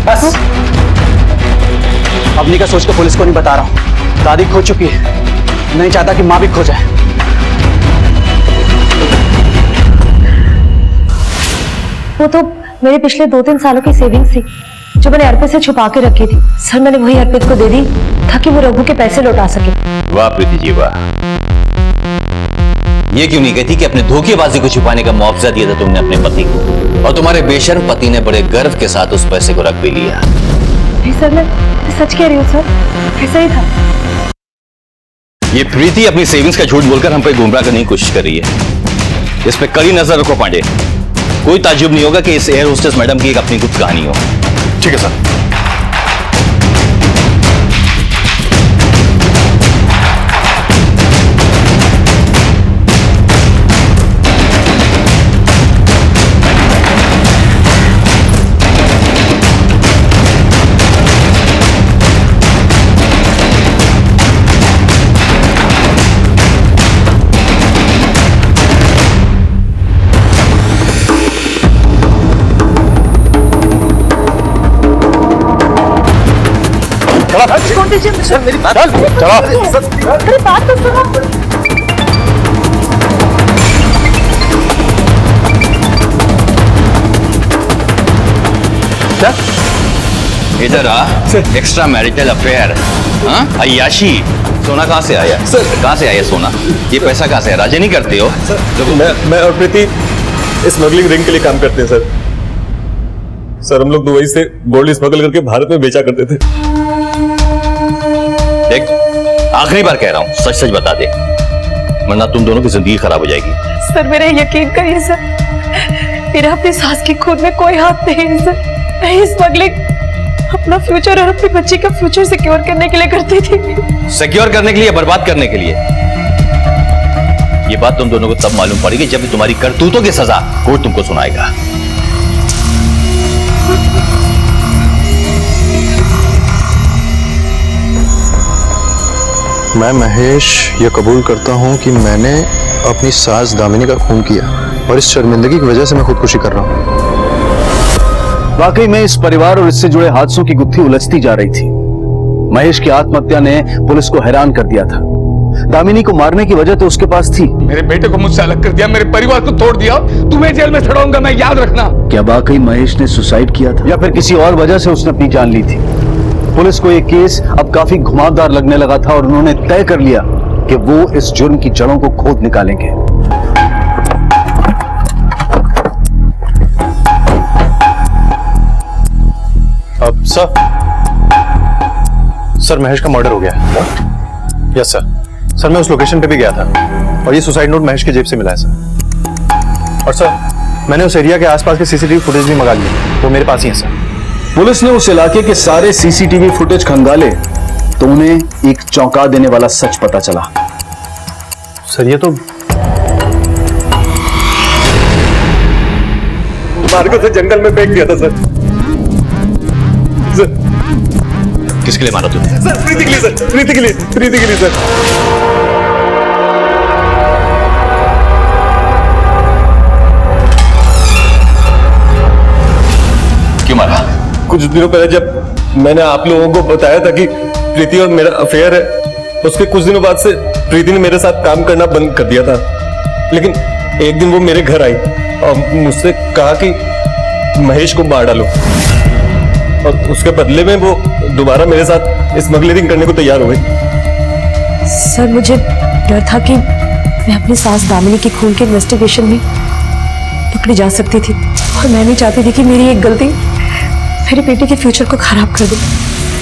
बस अपनी का सोच के पुलिस को नहीं बता रहा हूं। दादी खो चुकी है, नहीं चाहता कि माँ भी खो जाए। वो तो मेरे पिछले 2-3 सालों की सेविंग्स थी जो मैंने अर्पित से छुपा के रखी थी। सर मैंने वही अर्पित को दे दी ताकि वो रघु के पैसे लौटा सके। वाह प्रीति जी वाह, ये क्यों नहीं कहती कि अपने धोखेबाजी को छुपाने का मुआवजा दिया था तुमने अपने पति को, और तुम्हारे बेशर्म पति ने बड़े गर्व के साथ उस पैसे को रख भी लिया। नहीं सर, मैं सच कह रही हूँ सर, ऐसा ही था। ये प्रीति अपनी सेविंग्स का झूठ बोलकर हम पे गुमराह करने की कोशिश कर रही है। इस पे कड़ी नजर रखो पांडे। कोई ताज्जुब नहीं होगा कि इस एयर होस्टेस मैडम की एक अपनी कुछ कहानी हो। ठीक है सर। दीजिए मुझे। मेरी बात चलो। मेरी बात तो सुनो। क्या? इधर आ। एक्स्ट्रा मैरिटल अफेयर, हाँ? अय्याशी। सोना कहाँ से आया? सर। कहाँ से आया सोना? ये पैसा कहाँ से आया? राजे नहीं करते हो? मैं और प्रीति स्मगलिंग रिंग के लिए काम करते हैं सर। सर हम लोग दुबई से गोल्ड स्मगल करके भारत में बेचा करते थे। देख, आखिरी बार कह रहा हूँ, सच सच बता दे, वरना तुम दोनों की जिंदगी खराब हो जाएगी। सर मेरा यकीन करिए सर, मेरा अपनी सास की खून में कोई हाथ नहीं है सर। मैं ये स्मगलिंग अपना फ्यूचर और अपनी बच्ची का फ्यूचर सिक्योर करने के लिए करती थी। सिक्योर करने के लिए, बर्बाद करने के लिए? ये बात तुम दोनों को तब मालूम पड़ेगी जब तुम्हारी करतूतों की सजा कोर्ट तुमको सुनाएगा। मैं महेश ये कबूल करता हूं कि मैंने अपनी सास दामिनी का खून किया और इस शर्मिंदगी की वजह से मैं खुदकुशी कर रहा हूं। वाकई में इस परिवार और इससे जुड़े हादसों की गुत्थी उलझती जा रही थी। महेश की आत्महत्या ने पुलिस को हैरान कर दिया था। दामिनी को मारने की वजह तो उसके पास थी। मेरे बेटे को मुझसे अलग कर दिया, मेरे परिवार को तोड़ दिया, तुम्हें जेल में सड़ाऊंगा मैं, याद रखना। क्या वाकई महेश ने सुसाइड किया था या फिर किसी और वजह से उसने अपनी जान ली थी? पुलिस को यह केस अब काफी घुमावदार लगने लगा था और उन्होंने तय कर लिया कि वो इस जुर्म की जड़ों को खोद निकालेंगे। अब सर महेश का मर्डर हो गया। यस सर मैं उस लोकेशन पे भी गया था और ये सुसाइड नोट महेश की जेब से मिला है सर। और सर मैंने उस एरिया के आसपास के सीसीटीवी फुटेज भी मंगा लिए, वो मेरे पास ही है सर। पुलिस ने उस इलाके के सारे सीसीटीवी फुटेज खंगाले तो उन्हें एक चौंका देने वाला सच पता चला। सर ये तो मार्को से जंगल में फेंक दिया था सर। किसके लिए मारा तुमने? सर प्रीति के लिए सर, प्रीति के लिए, प्रीति के लिए सर। क्यों मारा? कुछ दिनों पहले जब मैंने आप लोगों को बताया था कि प्रीति और मेरा अफेयर है, उसके कुछ दिनों बाद से प्रीति ने मेरे साथ काम करना बंद कर दिया था। लेकिन एक दिन वो मेरे घर आई और मुझसे कहा कि महेश को मार डालो, और उसके बदले में वो दोबारा मेरे साथ स्मगलिंग करने को तैयार हो गई। सर मुझे डर था कि मैं अपनी सास दामिनी की खून के इन्वेस्टिगेशन में पकड़ी जा सकती थी और मैं नहीं चाहती थी कि मेरी एक गलती मेरे बेटे के फ्यूचर को खराब कर दे।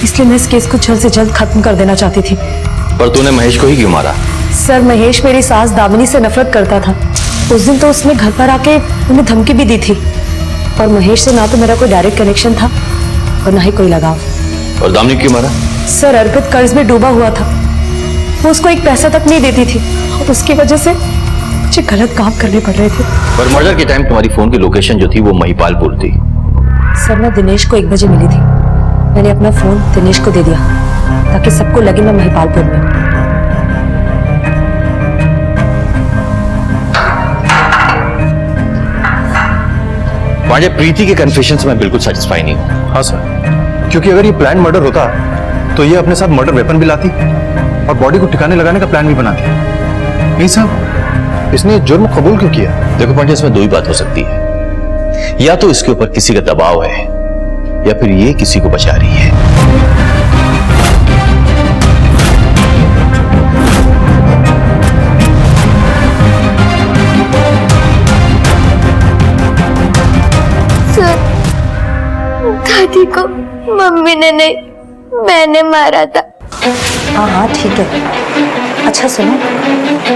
इसलिए मैं इस केस को जल्द से जल्द खत्म कर देना चाहती थी। पर तूने महेश को ही क्यों मारा? सर महेश मेरी सास दामिनी से नफरत करता था। उस दिन तो उसने घर पर आके उन्हें धमकी भी दी थी और महेश से ना तो मेरा कोई डायरेक्ट कनेक्शन था और ना ही कोई लगाव। और दामिनी क्यों मारा? सर अर्पित कर्ज में डूबा हुआ था, वो उसको एक पैसा तक नहीं देती थी और उसकी वजह से मुझे गलत काम करने पड़ रहे थे। पर मर्डर के टाइम तुम्हारी फोन की लोकेशन जो थी वो महिपालपुर थी। सर मैं दिनेश को 1 बजे मिली थी। मैंने अपना फोन दिनेश को दे दिया ताकि सबको लगे मैं महिपालपुर में। पांडे, प्रीति के कन्फेशन से मैं बिल्कुल सेटिस्फाई नहीं हूं। हाँ सर, क्योंकि अगर ये प्लान मर्डर होता तो ये अपने साथ मर्डर वेपन भी लाती और बॉडी को ठिकाने लगाने का प्लान भी बनाती। नहीं साहब, इसने जुर्म कबूल क्यों किया? देखो पांडे, इसमें दो ही बात हो सकती है, या तो इसके ऊपर किसी का दबाव है या फिर ये किसी को बचा रही है। सर, दादी को मम्मी ने नहीं, मैंने मारा था। हाँ हाँ ठीक है। अच्छा सुनो,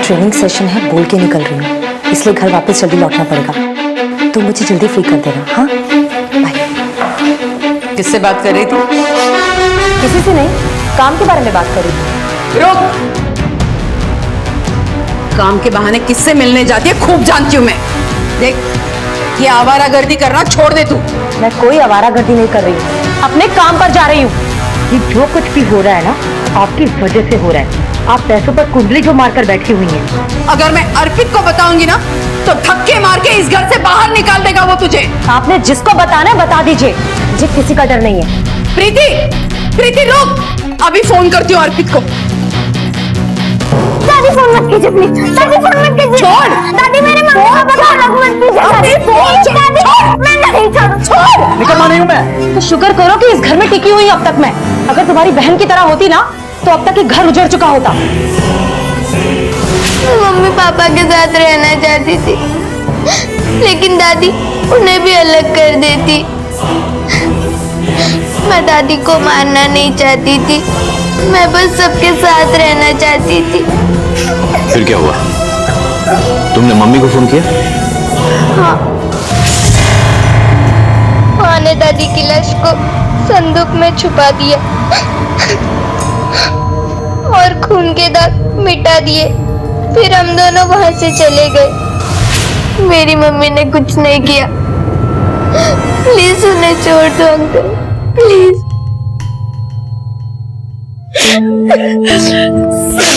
ट्रेनिंग सेशन है, बोल के निकल रही हूँ, इसलिए घर वापस जल्दी लौटना पड़ेगा। तुम मुझे जल्दी फ्री कर देना। हाँ बाय। किससे बात कर रही थी? किसी से नहीं, काम के बारे में बात कर रही थी। रुक! काम के बहाने किससे मिलने जाती है खूब जानती हूँ मैं। देख, ये आवारागर्दी करना छोड़ दे तू। मैं कोई आवारागर्दी नहीं कर रही हूँ, अपने काम पर जा रही हूँ। ये जो कुछ भी हो रहा है ना, आपकी वजह से हो रहा है। आप पैसों पर कुंडली जो मारकर बैठी हुई हैं। अगर मैं अर्पित को बताऊंगी ना तो धक्के मार के इस घर से बाहर निकाल देगा वो तुझे। आपने जिसको बताना है बता दीजिए, मुझे किसी का डर नहीं है। प्रीति, प्रीति रुक! अभी फोन करती हूँ अर्पित को। दादी फोन मत कीजिए प्लीज, दादी फोन मत कीजिए। छोड़ दादी, मेरे मम्मी पापा को अलग मत कीजिए। दादी मैं नहीं छोड़। निकलना नहीं हूं मैं। तो शुक्र करो कि इस घर में टिकी हुई अब तक मैं। अगर तुम्हारी बहन की तरह होती ना तो अब तक ये घर उजड़ चुका होता। मैं मम्मी पापा के साथ रहना चाहती थी, लेकिन दादी उन्हें भी अलग कर देती। मैं दादी को मारना नहीं चाहती थी, मैं बस सबके साथ रहना चाहती थी। फिर क्या हुआ? तुमने मम्मी को फोन किया? हाँ, माँ ने दादी की लाश को संदूक में छुपा दिया और खून के दाग मिटा दिए। फिर हम दोनों वहां से चले गए। मेरी मम्मी ने कुछ नहीं किया। प्लीज उन्हें छोड़ दो अंकल, प्लीज।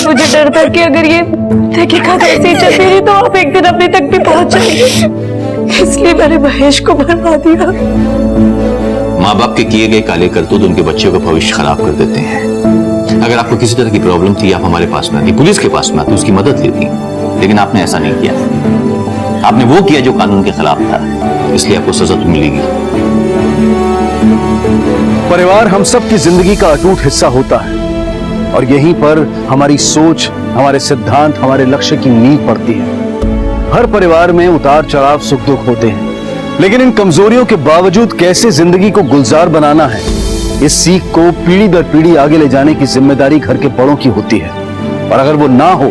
मुझे डर था कि अगर ये तहकीकात ऐसे ही चलती रही तो आप एक दिन अपने तक भी पहुंच जाएंगे, इसलिए मैंने महेश को मरवा दिया। माँ बाप के किए गए काले करतूत उनके बच्चों का भविष्य खराब कर देते हैं। अगर आपको किसी तरह की प्रॉब्लम थी, आप हमारे पास में आती, पुलिस के पास में आती, उसकी मदद लेती, लेकिन आपने ऐसा नहीं किया। आपने वो किया जो कानून के खिलाफ था, इसलिए आपको सजा तो मिलेगी। परिवार हम सब की जिंदगी का अटूट हिस्सा होता है और यहीं पर हमारी सोच, हमारे सिद्धांत, हमारे लक्ष्य की नींव पड़ती है। हर परिवार में उतार चढ़ाव, सुख दुख होते हैं, लेकिन इन कमजोरियों के बावजूद कैसे जिंदगी को गुलजार बनाना है, इस सीख को पीढ़ी दर पीढ़ी आगे ले जाने की जिम्मेदारी घर के बड़ों की होती है। और अगर वो ना हो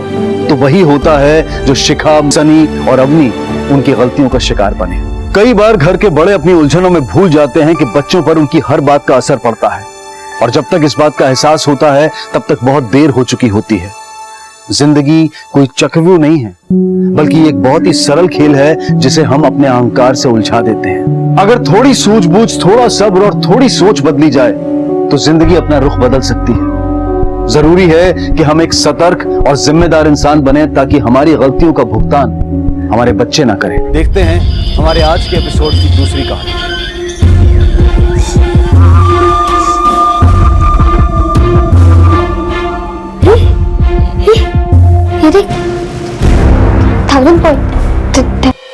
तो वही होता है जो शिखा, सनी और अवनी उनकी गलतियों का शिकार बने। कई बार घर के बड़े अपनी उलझनों में भूल जाते हैं कि बच्चों पर उनकी हर बात का असर पड़ता है, और जब तक इस बात का एहसास होता है तब तक बहुत देर हो चुकी होती है। जिंदगी कोई चक्रव्यूह नहीं है, बल्कि एक बहुत ही सरल खेल है जिसे हम अपने अहंकार से उलझा देते हैं। अगर थोड़ी सूझबूझ, थोड़ा सब्र और थोड़ी सोच बदली जाए तो जिंदगी अपना रुख बदल सकती है। जरूरी है कि हम एक सतर्क और जिम्मेदार इंसान बने ताकि हमारी गलतियों का भुगतान हमारे बच्चे ना करें। देखते हैं हमारे आज के एपिसोड की दूसरी कहानी।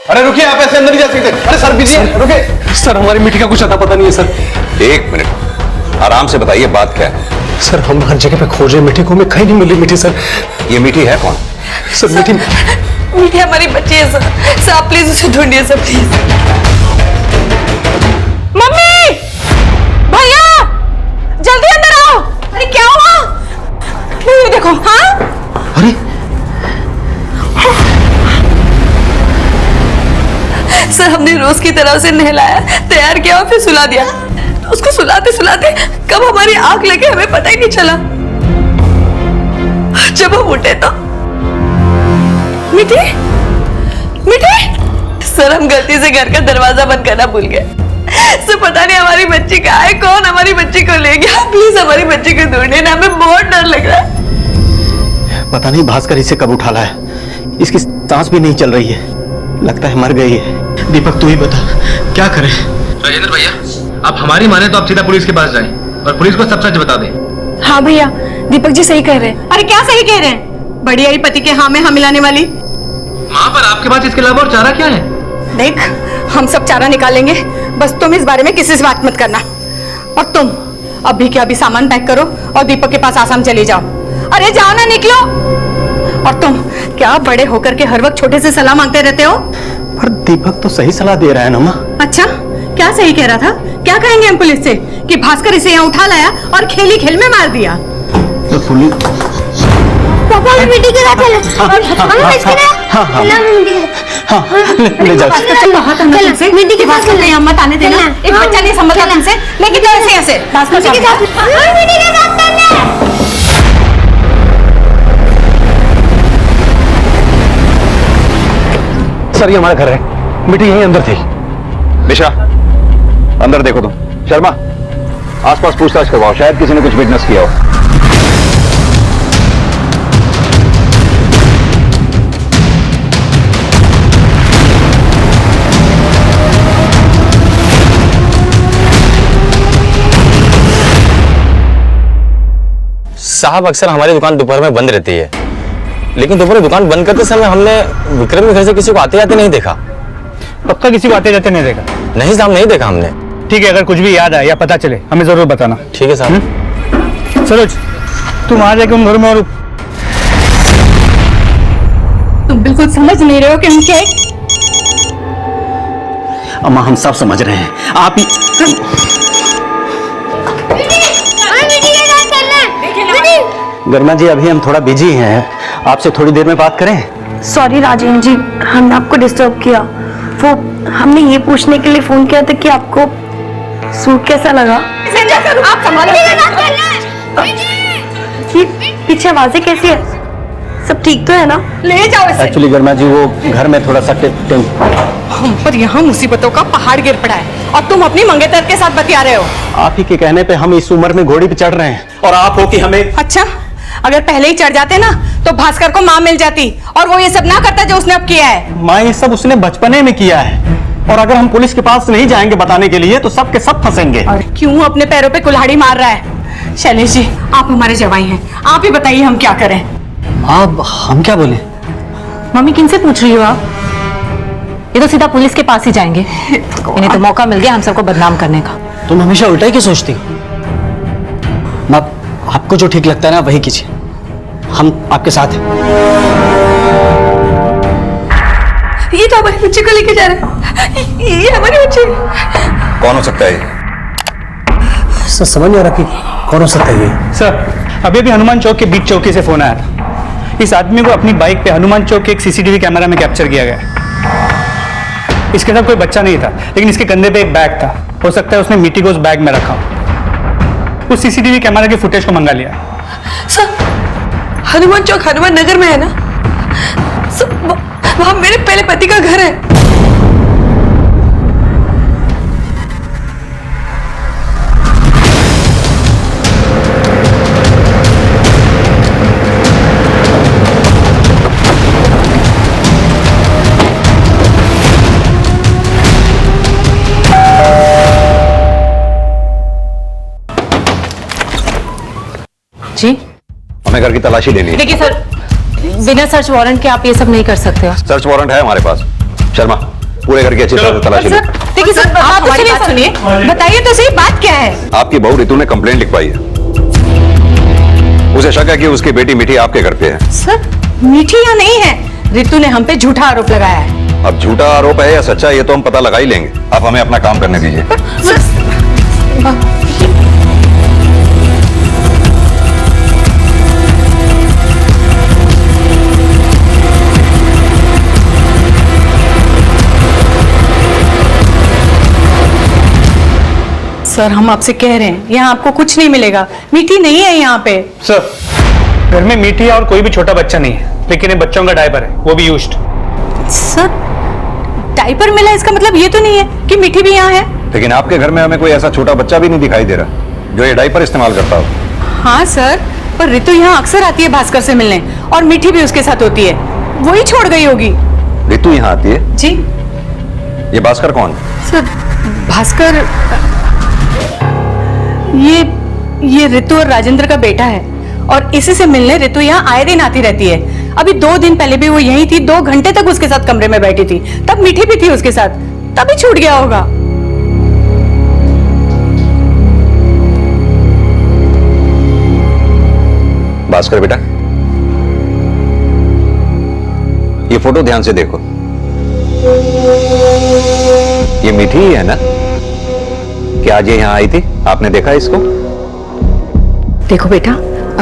अरे रुकिए, आप ऐसे अंदर नहीं जा सकते। अरे सर बिजी, रुके। सर हमारी मीठी का कुछ अता पता नहीं है सर। एक मिनट, आराम से बताइए बात क्या है। सर हम हर जगह पे खोजे मीठी को, हमें कहीं नहीं मिली मीठी। सर ये मीठी है कौन? सर मीठी मीठी हमारी बच्ची है सर। सर आप प्लीज उसे ढूंढिए सर, प्लीज। मम्मी, भैया, जल्दी अंदर आओ। अरे क्या हुआ? ये देखो। हाँ अरे सर, हमने रोज की तरह उसे नहलाया, तैयार किया और फिर सुला दिया। उसको सुलाते सुलाते कब हमारी आंख लगे हमें पता ही नहीं चला। जब हम उठे तो मीठी मीठी। सर हम गलती से घर का दरवाजा बंद करना भूल गए। सर पता नहीं हमारी बच्ची कहाँ है, कौन हमारी बच्ची को ले गया। प्लीज हमारी बच्ची को ढूंढिए ना, हमें बहुत डर लग रहा है। पता नहीं भास्कर इसे कब उठा लाया, इसकी सांस भी नहीं चल रही है, लगता है मर गई है। दीपक तू ही बता क्या करें। राजेंद्र भैया, आप हमारी माने तो आप सीधा पुलिस के पास जाएं और पुलिस को सब सच बता दें। हाँ भैया, दीपक जी सही कह रहे हैं। अरे क्या सही कह रहे हैं? बड़ी आई पति के हाँ में हाँ मिलाने वाली। माँ, पर आपके पास इसके अलावा और चारा क्या है? देख, हम सब चारा निकालेंगे, बस तुम इस बारे में किसी से बात मत करना। और तुम अभी के अभी सामान पैक करो और दीपक के पास आसाम चली जाओ। अरे जाओ ना, निकलो। और तुम क्या बड़े होकर के हर वक्त छोटे से सलाह मांगते रहते हो? पर दीपक तो सही सलाह दे रहा है ना माँ। अच्छा, क्या सही कह रहा था? क्या कहेंगे हम पुलिस से कि भास्कर इसे यहाँ उठा लाया और खेली खेल में मार दिया? तो पुलिस पापा भी मीठी के साथ चलो। मम्मी इसके ले जाओ। बहुत अंदर तुमसे मीठी के पास यहाँ मत आने देना। एक बच्चा नहीं समझता तुमसे, लेकिन ऐसे ऐसे भास्कर के साथ मीठी के साथ सर ये हमारा घर है, मीठी यहीं अंदर थी। निशा अंदर देखो तुम। शर्मा आसपास पूछताछ करवाओ, शायद किसी ने कुछ विटनेस किया हो। साहब अक्सर हमारी दुकान दोपहर में बंद रहती है, लेकिन दोपहर दुकान बंद करते समय हमने विक्रम के घर से किसी को आते जाते नहीं देखा। पक्का किसी को आते जाते नहीं देखा? नहीं साहब, नहीं देखा हमने। ठीक है, अगर कुछ भी याद आए या पता चले हमें जरूर बताना। ठीक है साहब। सरोज, तुम आ जाके उन घरों में और तुम बिल्कुल समझ नहीं रहे हो कि हम क्या है? अम्मा हम सब समझ रहे हैं, आप ही गर्मा जी, अभी हम थोड़ा बिजी हैं, आपसे थोड़ी देर में बात करें? सॉरी राजेंद्र जी, हमने आपको डिस्टर्ब किया। वो हमने ये पूछने के लिए फोन किया था कि आपको सूट कैसा लगा। आप संभालो। ये पीछे आवाजें कैसी है? सब ठीक तो है ना? ले जाओ इसे। एक्चुअली गर्मा जी, वो घर में थोड़ा सा हम पर यहाँ मुसीबतों का पहाड़ गिर पड़ा है और तुम अपनी मंगेतर के साथ बतिया रहे हो। आप ही के कहने पे हम इस उम्र में घोड़ी पे चढ़ रहे हैं और आप हो कि हमें। अच्छा, अगर पहले ही चढ़ जाते ना तो भास्कर को मां मिल जाती और वो ये सब ना करता जो उसने अब किया है। माँ, ये सब उसने बचपने में किया है, और अगर हम पुलिस के पास नहीं जाएंगे बताने के लिए तो सब के सब फंसेंगे। और क्यों अपने पैरों पे कुल्हाड़ी मार रहा है? शैलेश जी, आप हमारे जवाई हैं, आप ही बताइए हम क्या करें। अब हम क्या बोले? मम्मी किनसे पूछ रही हो आप? ये तो सीधा पुलिस के पास ही जाएंगे। इन्हें तो मौका मिल गया हम सबको बदनाम करने का। तुम हमेशा उल्टा ही क्यों सोचती हो? माँ, आपको जो ठीक लगता है ना वही कीजिए, हम आपके साथ हैं। ये तो हमारे बच्चे को लेके जा रहे हैं, ये हमारे बच्चे। कौन हो सकता है? सर समझ नहीं आ रहा कि कौन हो सकता है ये। सर, अभी भी हनुमान चौक के बीच चौकी से फोन आया था। इस आदमी को अपनी बाइक पे हनुमान चौक के एक सीसीटीवी कैमरा में कैप्चर किया गया। इसके साथ कोई बच्चा नहीं था, लेकिन इसके कंधे पे एक बैग था। हो सकता है उसने मीठी को उस बैग में रखा। उस सीसीटीवी कैमरा के फुटेज को मंगा लिया। सर, हनुमान चौक हनुमान नगर में है ना? सर, वहां मेरे पहले पति का घर है। जी हमें घर की तलाशी लेनी है। देखिए सर, बिना सर्च वारंट के आप ये सब नहीं कर सकते हो। सर्च वारंट है हमारे पास। शर्मा, पूरे घर की अच्छी तरह से तलाशी लो। देखिए सर, आप हमारी बात सुनिए, बताइए तो सही बात क्या है? आपकी बहू रितु ने कंप्लेंट लिखवाई है। उसे शक है कि उसकी बेटी मीठी आपके घर पे है। सर, मीठी या नहीं है, रितु ने हम पे झूठा आरोप लगाया है। अब झूठा आरोप है या सच्चा, ये तो हम पता लगा ही लेंगे। आप हमें अपना काम करने दीजिए। सर, हम आपसे कह रहे हैं, यहाँ आपको कुछ नहीं मिलेगा। मीठी नहीं है यहाँ पे। सर, घर में मीठी और कोई भी छोटा बच्चा नहीं है, लेकिन ये बच्चों का डायपर है, वो भी यूज्ड। सर, डायपर मिला इसका मतलब ये तो नहीं है कि मीठी भी यहाँ है। लेकिन आपके घर में हमें कोई ऐसा छोटा बच्चा भी नहीं दिखाई दे रहा जो ये डायपर इस्तेमाल करता हो। हाँ सर, पर रितु यहाँ अक्सर आती है भास्कर से मिलने, और मीठी भी उसके साथ होती है। वही छोड़ गई होगी। रितु यहाँ आती है? जी। ये भास्कर कौन? सर, भास्कर ये रितु और राजेंद्र का बेटा है, और इसी से मिलने रितु यहाँ आए दिन आती रहती है। अभी 2 दिन पहले भी वो यहीं थी, 2 घंटे तक उसके साथ कमरे में बैठी थी। तब मीठी भी थी उसके साथ, तभी छूट गया होगा। भास्कर बेटा, ये फोटो ध्यान से देखो। ये मीठी ही है ना? क्या आज ये यहाँ आई थी? आपने देखा इसको? देखो बेटा,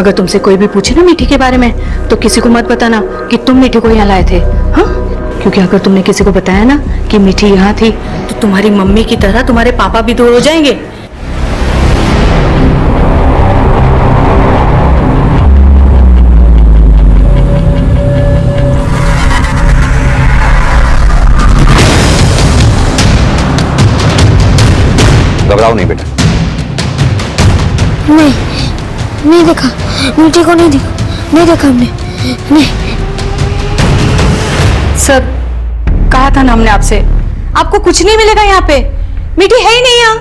अगर तुमसे कोई भी पूछे ना मीठी के बारे में तो किसी को मत बताना कि तुम मीठी को यहाँ लाए थे। हाँ, क्योंकि अगर तुमने किसी को बताया ना कि मीठी यहाँ थी तो तुम्हारी मम्मी की तरह तुम्हारे पापा भी दूर हो जाएंगे। घबराओ नहीं बेटा। नहीं देखा, मीठी को नहीं देखा हमने। नहीं सर, कहा था ना हमने आपसे, आपको कुछ नहीं मिलेगा यहाँ पे। मीठी है ही नहीं यहाँ।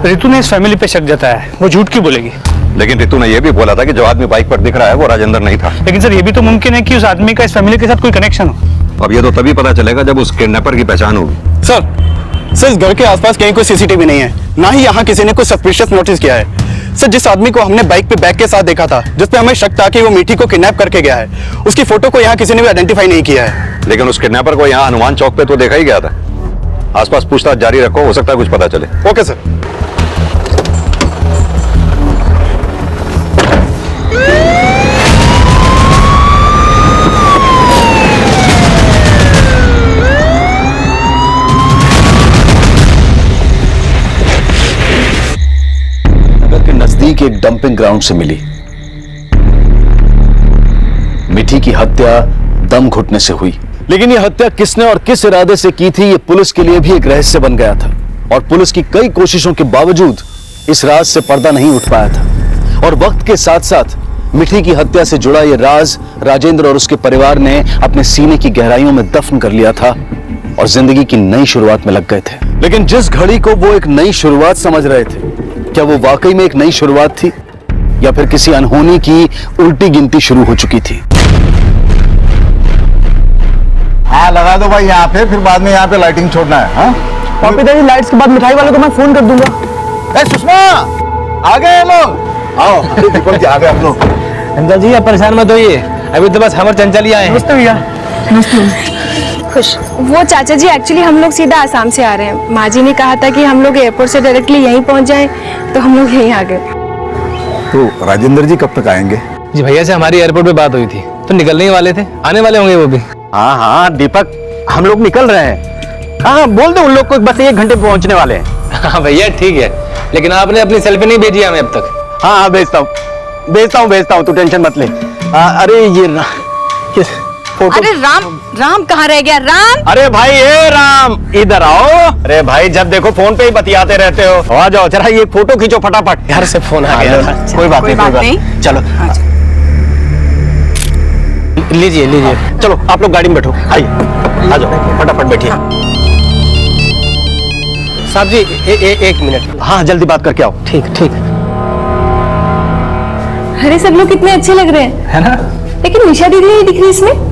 रितु ने इस फैमिली पे शक जताया है, वो झूठ क्यों बोलेगी? लेकिन रितु ने यह भी बोला था कि जो आदमी बाइक पर दिख रहा है वो राजेंद्र नहीं था। लेकिन सर ये भी तो मुमकिन है कि उस आदमी का इस फैमिली के साथ कोई कनेक्शन हो। अब ये तो तभी पता चलेगा जब उस किडनैपर की पहचान होगी। सर इस घर के आसपास कहीं कोई सीसीटीवी नहीं है, ना ही यहाँ किसी ने कोई सस्पिशियस नोटिस किया है। सर जिस आदमी को हमने बाइक पे बैग के साथ देखा था, जिस पे हमें शक था कि वो मीठी को किडनैप करके गया है, उसकी फोटो को यहाँ किसी ने भी आइडेंटिफाई नहीं किया है। लेकिन उस किडनैपर को यहाँ हनुमान चौक पे तो देखा ही गया था। आसपास पूछताछ जारी रखो, हो सकता है कुछ पता चले। Okay sir. नजदीक एक डंपिंग ग्राउंड से मिली। मिठी की हत्या दम घुटने से हुई, लेकिन यह हत्या किसने और किस इरादे से की थी, यह पुलिस के लिए भी एक रहस्य बन गया था। और पुलिस की कई कोशिशों के बावजूद इस राज से पर्दा नहीं उठ पाया था। और वक्त के साथ साथ मिठी की हत्या से जुड़ा यह राज राजेंद्र और उसके परिवार ने अपने सीने की गहराइयों में दफन कर लिया था और जिंदगी की नई शुरुआत में लग गए थे। लेकिन जिस घड़ी को वो एक नई शुरुआत समझ रहे थे, क्या वो वाकई में एक नई शुरुआत थी या फिर किसी अनहोनी की उल्टी गिनती शुरू हो चुकी थी? हाँ लगा दो भाई यहाँ पे, फिर बाद में यहाँ पे लाइटिंग छोड़ना है। हाँ और पिताजी लाइट्स के बाद मिठाई वाले को मैं फोन कर दूंगा। सुषमा आ गए लोग, आओ। दीपक जी आ गए आप लोग। अंकल जी आप परेशान मत होइए, अभी तो बस हमर चंचल ही आए हैं। नमस्ते भैया। खुश। वो चाचा जी एक्चुअली हम लोग सीधा आसाम से आ रहे हैं। माँ जी ने कहा था कि हम लोग एयरपोर्ट से डायरेक्टली यहीं पहुंच जाएं, तो हम लोग यहीं आ गए। तो राजेंद्र जी कब तक आएंगे? जी भैया से हमारी एयरपोर्ट पे बात हुई थी, तो निकलने ही वाले थे, आने वाले होंगे वो भी। हाँ हाँ दीपक, हम लोग निकल रहे हैं। हाँ बोल दो उन लोग को, बस 1 घंटे पहुंचने वाले हैं। हाँ भैया ठीक है, लेकिन आपने अपनी सेल्फी नहीं भेजी हमें अब तक। हाँ भेजता हूँ, तू टेंशन मत ले। अरे ये फोटो। अरे राम कहाँ रह गया? राम, अरे भाई ए राम इधर आओ। अरे भाई जब देखो फोन पे ही बतियाते रहते हो, आ जाओ जरा ये फोटो खींचो फटाफट। घर से फोन आ गया। कोई बात नहीं, चलो लीजिए चलो आप लोग गाड़ी में बैठो, आइए आ जाओ फटाफट बैठिए। साहब जी 1 मिनट। हाँ जल्दी बात करके आओ। ठीक। अरे सब लोग कितने अच्छे लग रहे हैं, है ना? लेकिन निशा दीदी नहीं दिख रही इसमें।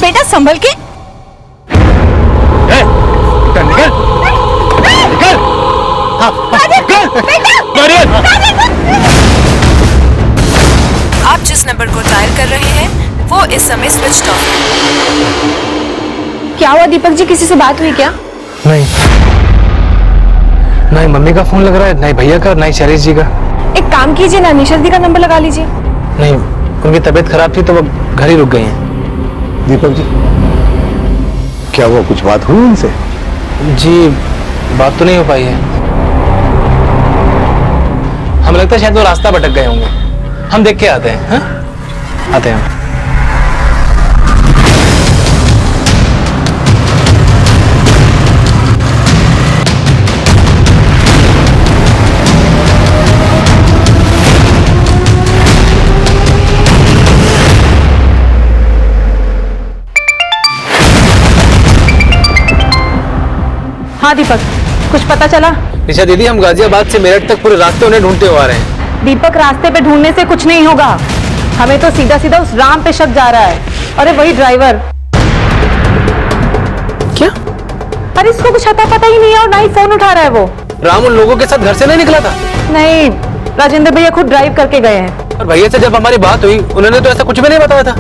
बेटा संभल के। आप जिस नंबर को डायल कर रहे हैं वो इस समय स्विच ऑफ है। क्या हुआ दीपक जी, किसी से बात हुई क्या? नहीं मम्मी का फोन लग रहा है, नहीं भैया का, नहीं शैलेश जी का। एक काम कीजिए ना, निशा दीदी का नंबर लगा लीजिए। नहीं उनकी तबीयत खराब थी तो वो घर ही रुक गई हैं। दीपक जी क्या हुआ, कुछ बात हुई उनसे? जी बात तो नहीं हो पाई है, हमें लगता है शायद वो रास्ता भटक गए होंगे। हम देख के आते हैं। हाँ? आते हैं। हाँ दीपक, कुछ पता चला? निशा दीदी हम गाजियाबाद से मेरठ तक पूरे रास्ते उन्हें ढूंढते हुए आ रहे हैं। दीपक रास्ते पे ढूंढने से कुछ नहीं होगा, हमें तो सीधा सीधा उस राम पे शक जा रहा है। अरे वही ड्राइवर। क्या? अरे इसको कुछ अता पता ही नहीं है और ना ही फोन उठा रहा है वो। राम उन लोगों के साथ घर से नहीं निकला था? नहीं, राजेंद्र भैया खुद ड्राइव करके गए हैं। और भैया से जब हमारी बात हुई उन्होंने तो ऐसा कुछ भी नहीं बताया था।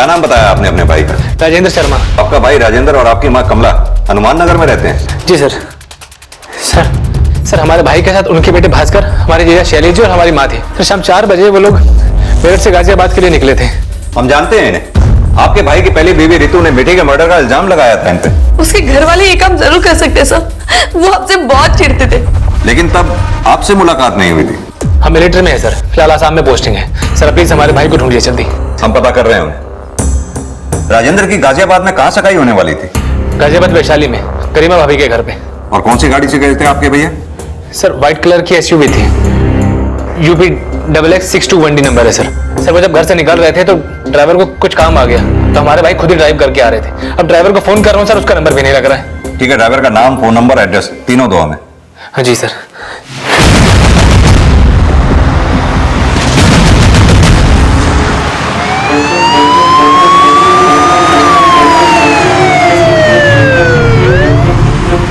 नाम बताया आपने अपने भाई का? राजेंद्र शर्मा। आपका भाई राजेंद्र और आपकी माँ कमला हनुमान नगर में रहते हैं? जी सर। सर हमारे भाई के साथ उनके बेटे भास्कर, हमारी जीजा शैली जी और हमारी माँ थी। सर शाम 4 बजे वो लोग मेरठ से गाजियाबाद के लिए निकले थे। हम जानते हैं इन्हें। आपके भाई की पहली बीवी रितु ने बेटे के मर्डर का इल्जाम लगाया था इन पे। उसके घर वाले ये काम जरूर कर सकते सर, वो आपसे बहुत चिढ़ते थे। लेकिन तब आपसे मुलाकात नहीं हुई थी। हम मिलिट्री में है सर, फिलहाल आसाम में पोस्टिंग है। सर प्लीज हमारे भाई को ढूंढिए जल्दी। हम पता कर रहे हैं उन्हें। राजेंद्र की गाजियाबाद में कहां सगाई होने वाली थी? गाजियाबाद वैशाली में, करीमा भाभी के घर पे। और कौन सी गाड़ी से गए थे आपके भैया? सर व्हाइट कलर की एसयूवी थी, UP XX621D नंबर है सर। वो जब घर से निकल रहे थे तो ड्राइवर को कुछ काम आ गया, तो हमारे भाई खुद ही ड्राइव करके आ रहे थे। अब ड्राइवर को फोन कर रहा हूँ सर, उसका नंबर भी नहीं लग रहा है। ठीक है, ड्राइवर का नाम, फोन नंबर, एड्रेस तीनों दो हमें। हाँ जी सर।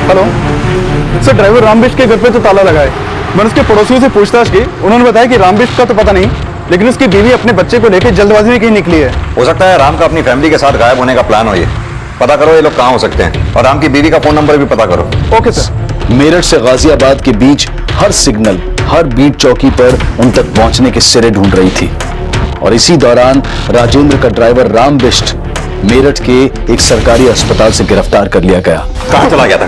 हेलो सर, ड्राइवर रामबिष्ट के घर पे तो ताला लगा है। मैंने उसके पड़ोसियों से पूछताछ की, उन्होंने बताया कि रामबिष्ट का तो पता नहीं, लेकिन उसकी बीवी अपने बच्चे को लेकर जल्दबाजी में कहीं निकली है। हो सकता है राम का अपनी फैमिली के साथ गायब होने का प्लान हो। ये पता करो ये लोग कहाँ हो सकते हैं, और राम की बीवी का फोन नंबर भी पता करो। Okay sir. मेरठ से गाजियाबाद के बीच हर सिग्नल, हर बीट चौकी पर उन तक पहुंचने के सिरे ढूंढ रही थी। और इसी दौरान राजेंद्र का ड्राइवर राम बिष्ट मेरठ के एक सरकारी अस्पताल से गिरफ्तार कर लिया गया। कहाँ चला गया था?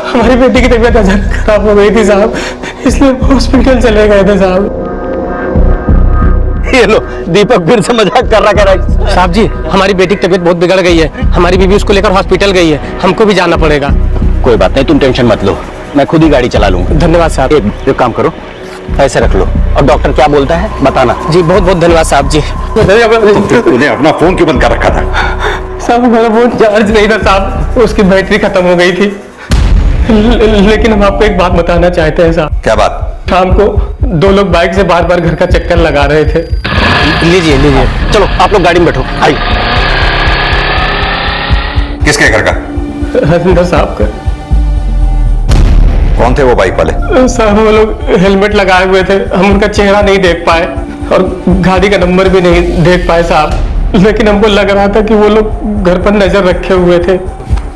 हमारी बेटी की तबीयत अचानक खराब हो गई थी साहब, इसलिए हॉस्पिटल चले गए थे साहब। ये लो, दीपक फिर से मजाक कर रहा है। साहब जी, हमारी बेटी की तबीयत बहुत बिगड़ गई है, हमारी बीवी उसको लेकर हॉस्पिटल गई है, हमको भी जाना पड़ेगा। कोई बात नहीं, तुम टेंशन मत लो, मैं खुद ही गाड़ी चला लूंगा। धन्यवाद साहब। एक काम करो, पैसे रख लो, और डॉक्टर क्या बोलता है बताना। जी बहुत बहुत धन्यवाद साहब जी। तूने अपना फोन क्यों बंद कर रखा था? साहब हमारा फोन चार्ज नहीं था साहब, उसकी बैटरी खत्म हो गई थी। लेकिन हम आपको एक बात बताना चाहते हैं साहब। क्या बात? शाम को 2 लोग बाइक से बार बार घर का चक्कर लगा रहे थे। लीजिए लीजिए, चलो आप लोग गाड़ी में बैठो। आइए। किसके घर का? हरिंदर साहब का। कौन थे वो बाइक वाले? साहब वो लोग हेलमेट लगाए हुए थे, हम उनका चेहरा नहीं देख पाए और गाड़ी का नंबर भी नहीं देख पाए साहब, लेकिन हमको लग रहा था कि वो लोग घर पर नजर रखे हुए थे।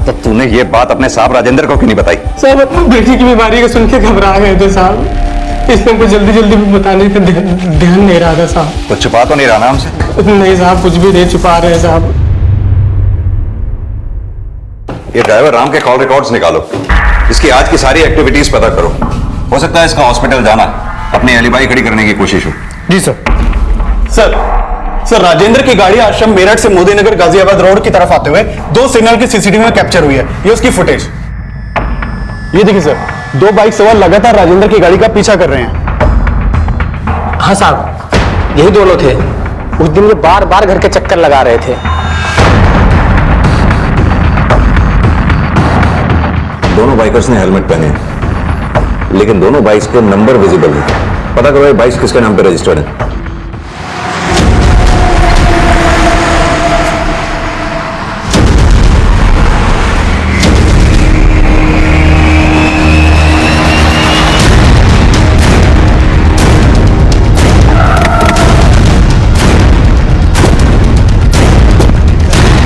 तो तूने ये बात अपने साहब राजेंद्र को क्यों नहीं बताई? साहब अपनी बेटी की बीमारी को सुन के घबरा गए थे साहब, इसलिए हमको जल्दी जल्दी बताने का ध्यान नहीं रहा था साहब। कुछ छुपा तो नहीं रहा ना हमसे? नहीं साहब, कुछ भी नहीं छुपा रहे साहब। ये ड्राइवर राम के कॉल रिकॉर्ड्स निकालो, इसकी आज की सारी एक्टिविटीज पता करो। हो सकता है इसका हॉस्पिटल जाना अपनी एलिबाई खड़ी करने की कोशिश हो। जी सर। सर राजेंद्र की गाड़ी आश्रम मेरठ से मोदी नगर गाजियाबाद रोड की तरफ आते हुए 2 सिग्नल की सीसीटीवी में कैप्चर हुई है। ये उसकी फुटेज। ये देखिए सर, 2 बाइक सवार लगातार राजेंद्र की गाड़ी का पीछा कर रहे हैं। हाँ साहब, यही दोनों थे। उस दिन ये बार बार घर के चक्कर लगा रहे थे। दोनों बाइकर्स ने हेलमेट पहने हैं, लेकिन दोनों बाइक्स के नंबर विजिबल नहीं। पता करो ये बाइक्स किसके नाम पे रजिस्टर्ड है।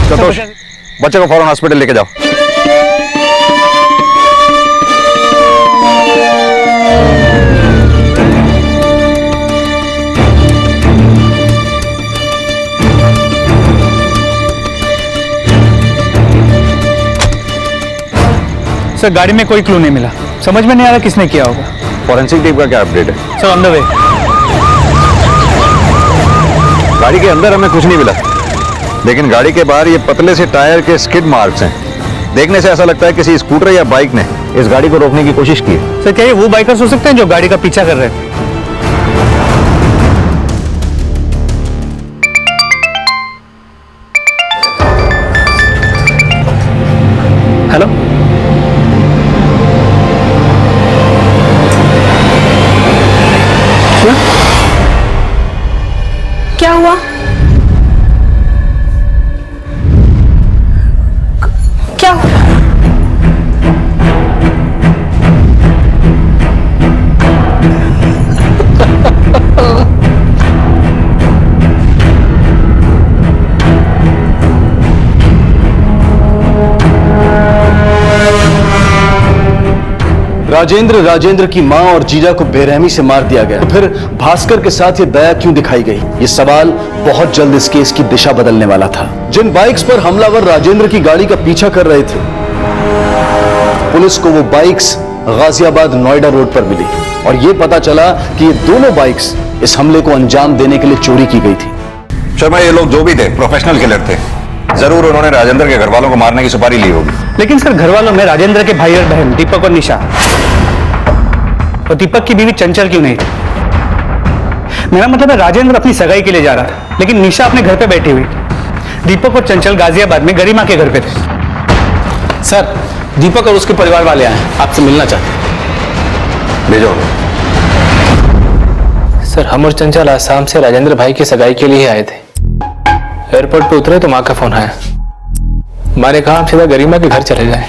संतोष, बच्चे को फौरन हॉस्पिटल लेके जाओ। सर गाड़ी में कोई क्लू नहीं मिला, समझ में नहीं आ रहा किसने किया होगा। फॉरेंसिक टीम का क्या अपडेट है? Sir on the way. गाड़ी के अंदर हमें कुछ नहीं मिला, लेकिन गाड़ी के बाहर ये पतले से टायर के स्किड मार्क्स हैं। देखने से ऐसा लगता है किसी स्कूटर या बाइक ने इस गाड़ी को रोकने की कोशिश की है। सर क्या ये वो बाइकर्स हो सकते हैं जो गाड़ी का पीछा कर रहे थे? हेलो, क्या हुआ? क्या हुआ? राजेंद्र की मां और जीजा को बेरहमी से मार दिया गया, फिर भास्कर के साथ ये दया क्यों दिखाई गई? ये सवाल बहुत जल्द इस केस की दिशा बदलने वाला था। जिन बाइक्स पर हमलावर राजेंद्र की गाड़ी का पीछा कर रहे थे, पुलिस को वो बाइक्स गाजियाबाद नोएडा रोड पर मिली और ये पता चला कि ये दोनों बाइक्स इस हमले को अंजाम देने के लिए चोरी की गई थी। शर्मा, ये लोग जो भी थे प्रोफेशनल किलर थे। जरूर उन्होंने राजेंद्र के घर वालों को मारने की सुपारी ली होगी। लेकिन सर, घर वालों में राजेंद्र के भाई और बहन दीपक और निशा और दीपक की बीवी चंचल क्यों नहीं थी? मेरा मतलब है राजेंद्र अपनी सगाई के लिए जा रहा था, लेकिन निशा अपने घर पे बैठी हुई थी। दीपक और चंचल गाजियाबाद में गरिमा के घर पे थे। सर, दीपक और उसके परिवार वाले आए हैं, आपसे मिलना चाहते हैं। भेजो। सर, हम और चंचल आसाम से राजेंद्र भाई की सगाई के लिए आए थे। एयरपोर्ट पे उतरे तो माँ का फोन आया। माँ ने कहा आप सीधा गरिमा के घर चले जाएं।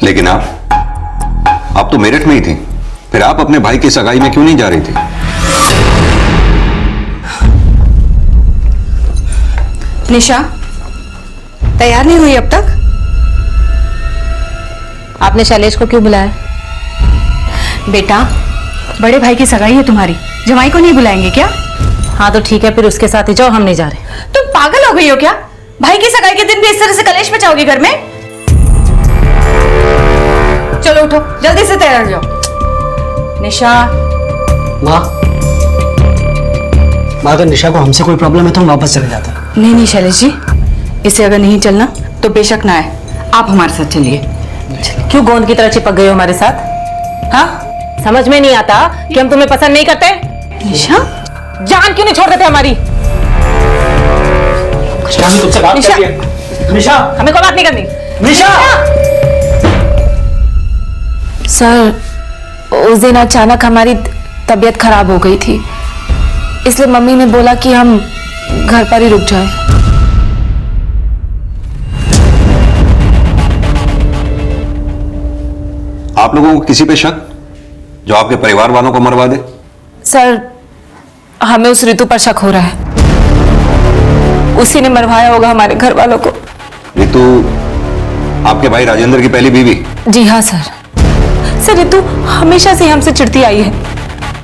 लेकिन आप तो मेरठ में ही थी, फिर आप अपने भाई की सगाई में क्यों नहीं जा रही थी? निशा, तैयार नहीं हुई अब तक? आपने शैलेश को क्यों बुलाया? बेटा, बड़े भाई की सगाई है तुम्हारी, जमाई को नहीं बुलाएंगे क्या? हाँ तो ठीक है, फिर उसके साथ ही जाओ, हम नहीं जा रहे। तुम पागल हो गई हो क्या? भाई की सगाई के दिन भी इस तरह से कलेश मचाओगी घर में? चलो उठो, जल्दी से तैयार हो जाओ। निशा। माँ अगर निशा को हमसे कोई प्रॉब्लम है तो हम वापस चले जाते हैं। नहीं नहीं शैलेश जी, इससे अगर नहीं चलना तो बेशक ना आए, आप हमारे साथ चलिए। क्यों गोंद की तरह चिपक गए हो हमारे साथ? हाँ, समझ में नहीं आता कि हम तुम्हें पसंद नहीं करते? निशा, जान क्यों नहीं छोड़ देते हमारी? तुमसे बात निशा, निशा, हमें कोई बात नहीं करनी। निशा। सर, उस दिन अचानक हमारी तबीयत खराब हो गई थी, इसलिए मम्मी ने बोला कि हम घर पर ही रुक जाएं। आप लोगों को किसी पे शक जो आपके परिवार वालों को मरवा दे? सर, हमें उस ऋतु पर शक हो रहा है, उसी ने मरवाया होगा हमारे घर वालों को। ऋतु आपके भाई राजेंद्र की पहली बीवी? जी हाँ सर। सर, ऋतु हमेशा से हमसे चिढ़ती आई है,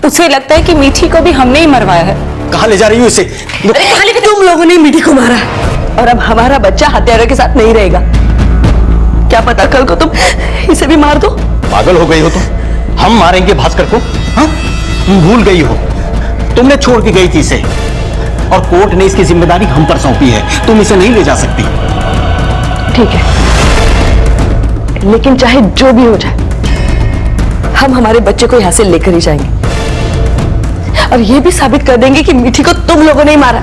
उसे लगता है कि मीठी को भी हमने ही मरवाया है। कहाँ ले जा रही हो इसे? तुम लोगों ने मीठी को मारा और अब हमारा बच्चा हत्यारों के साथ नहीं रहेगा। क्या पता कल को तुम इसे भी मार दो। पागल हो गई हो तुम? हम मारेंगे भास्कर को? हाँ, तुम भूल गई हो, तुमने छोड़ के गई थी इसे और कोर्ट ने इसकी जिम्मेदारी हम पर सौंपी है। तुम इसे नहीं ले जा सकती। ठीक है, लेकिन चाहे जो भी हो जाए, हम हमारे बच्चे को यहाँ से लेकर ही जाएंगे और ये भी साबित कर देंगे कि मीठी को तुम लोगों ने ही मारा।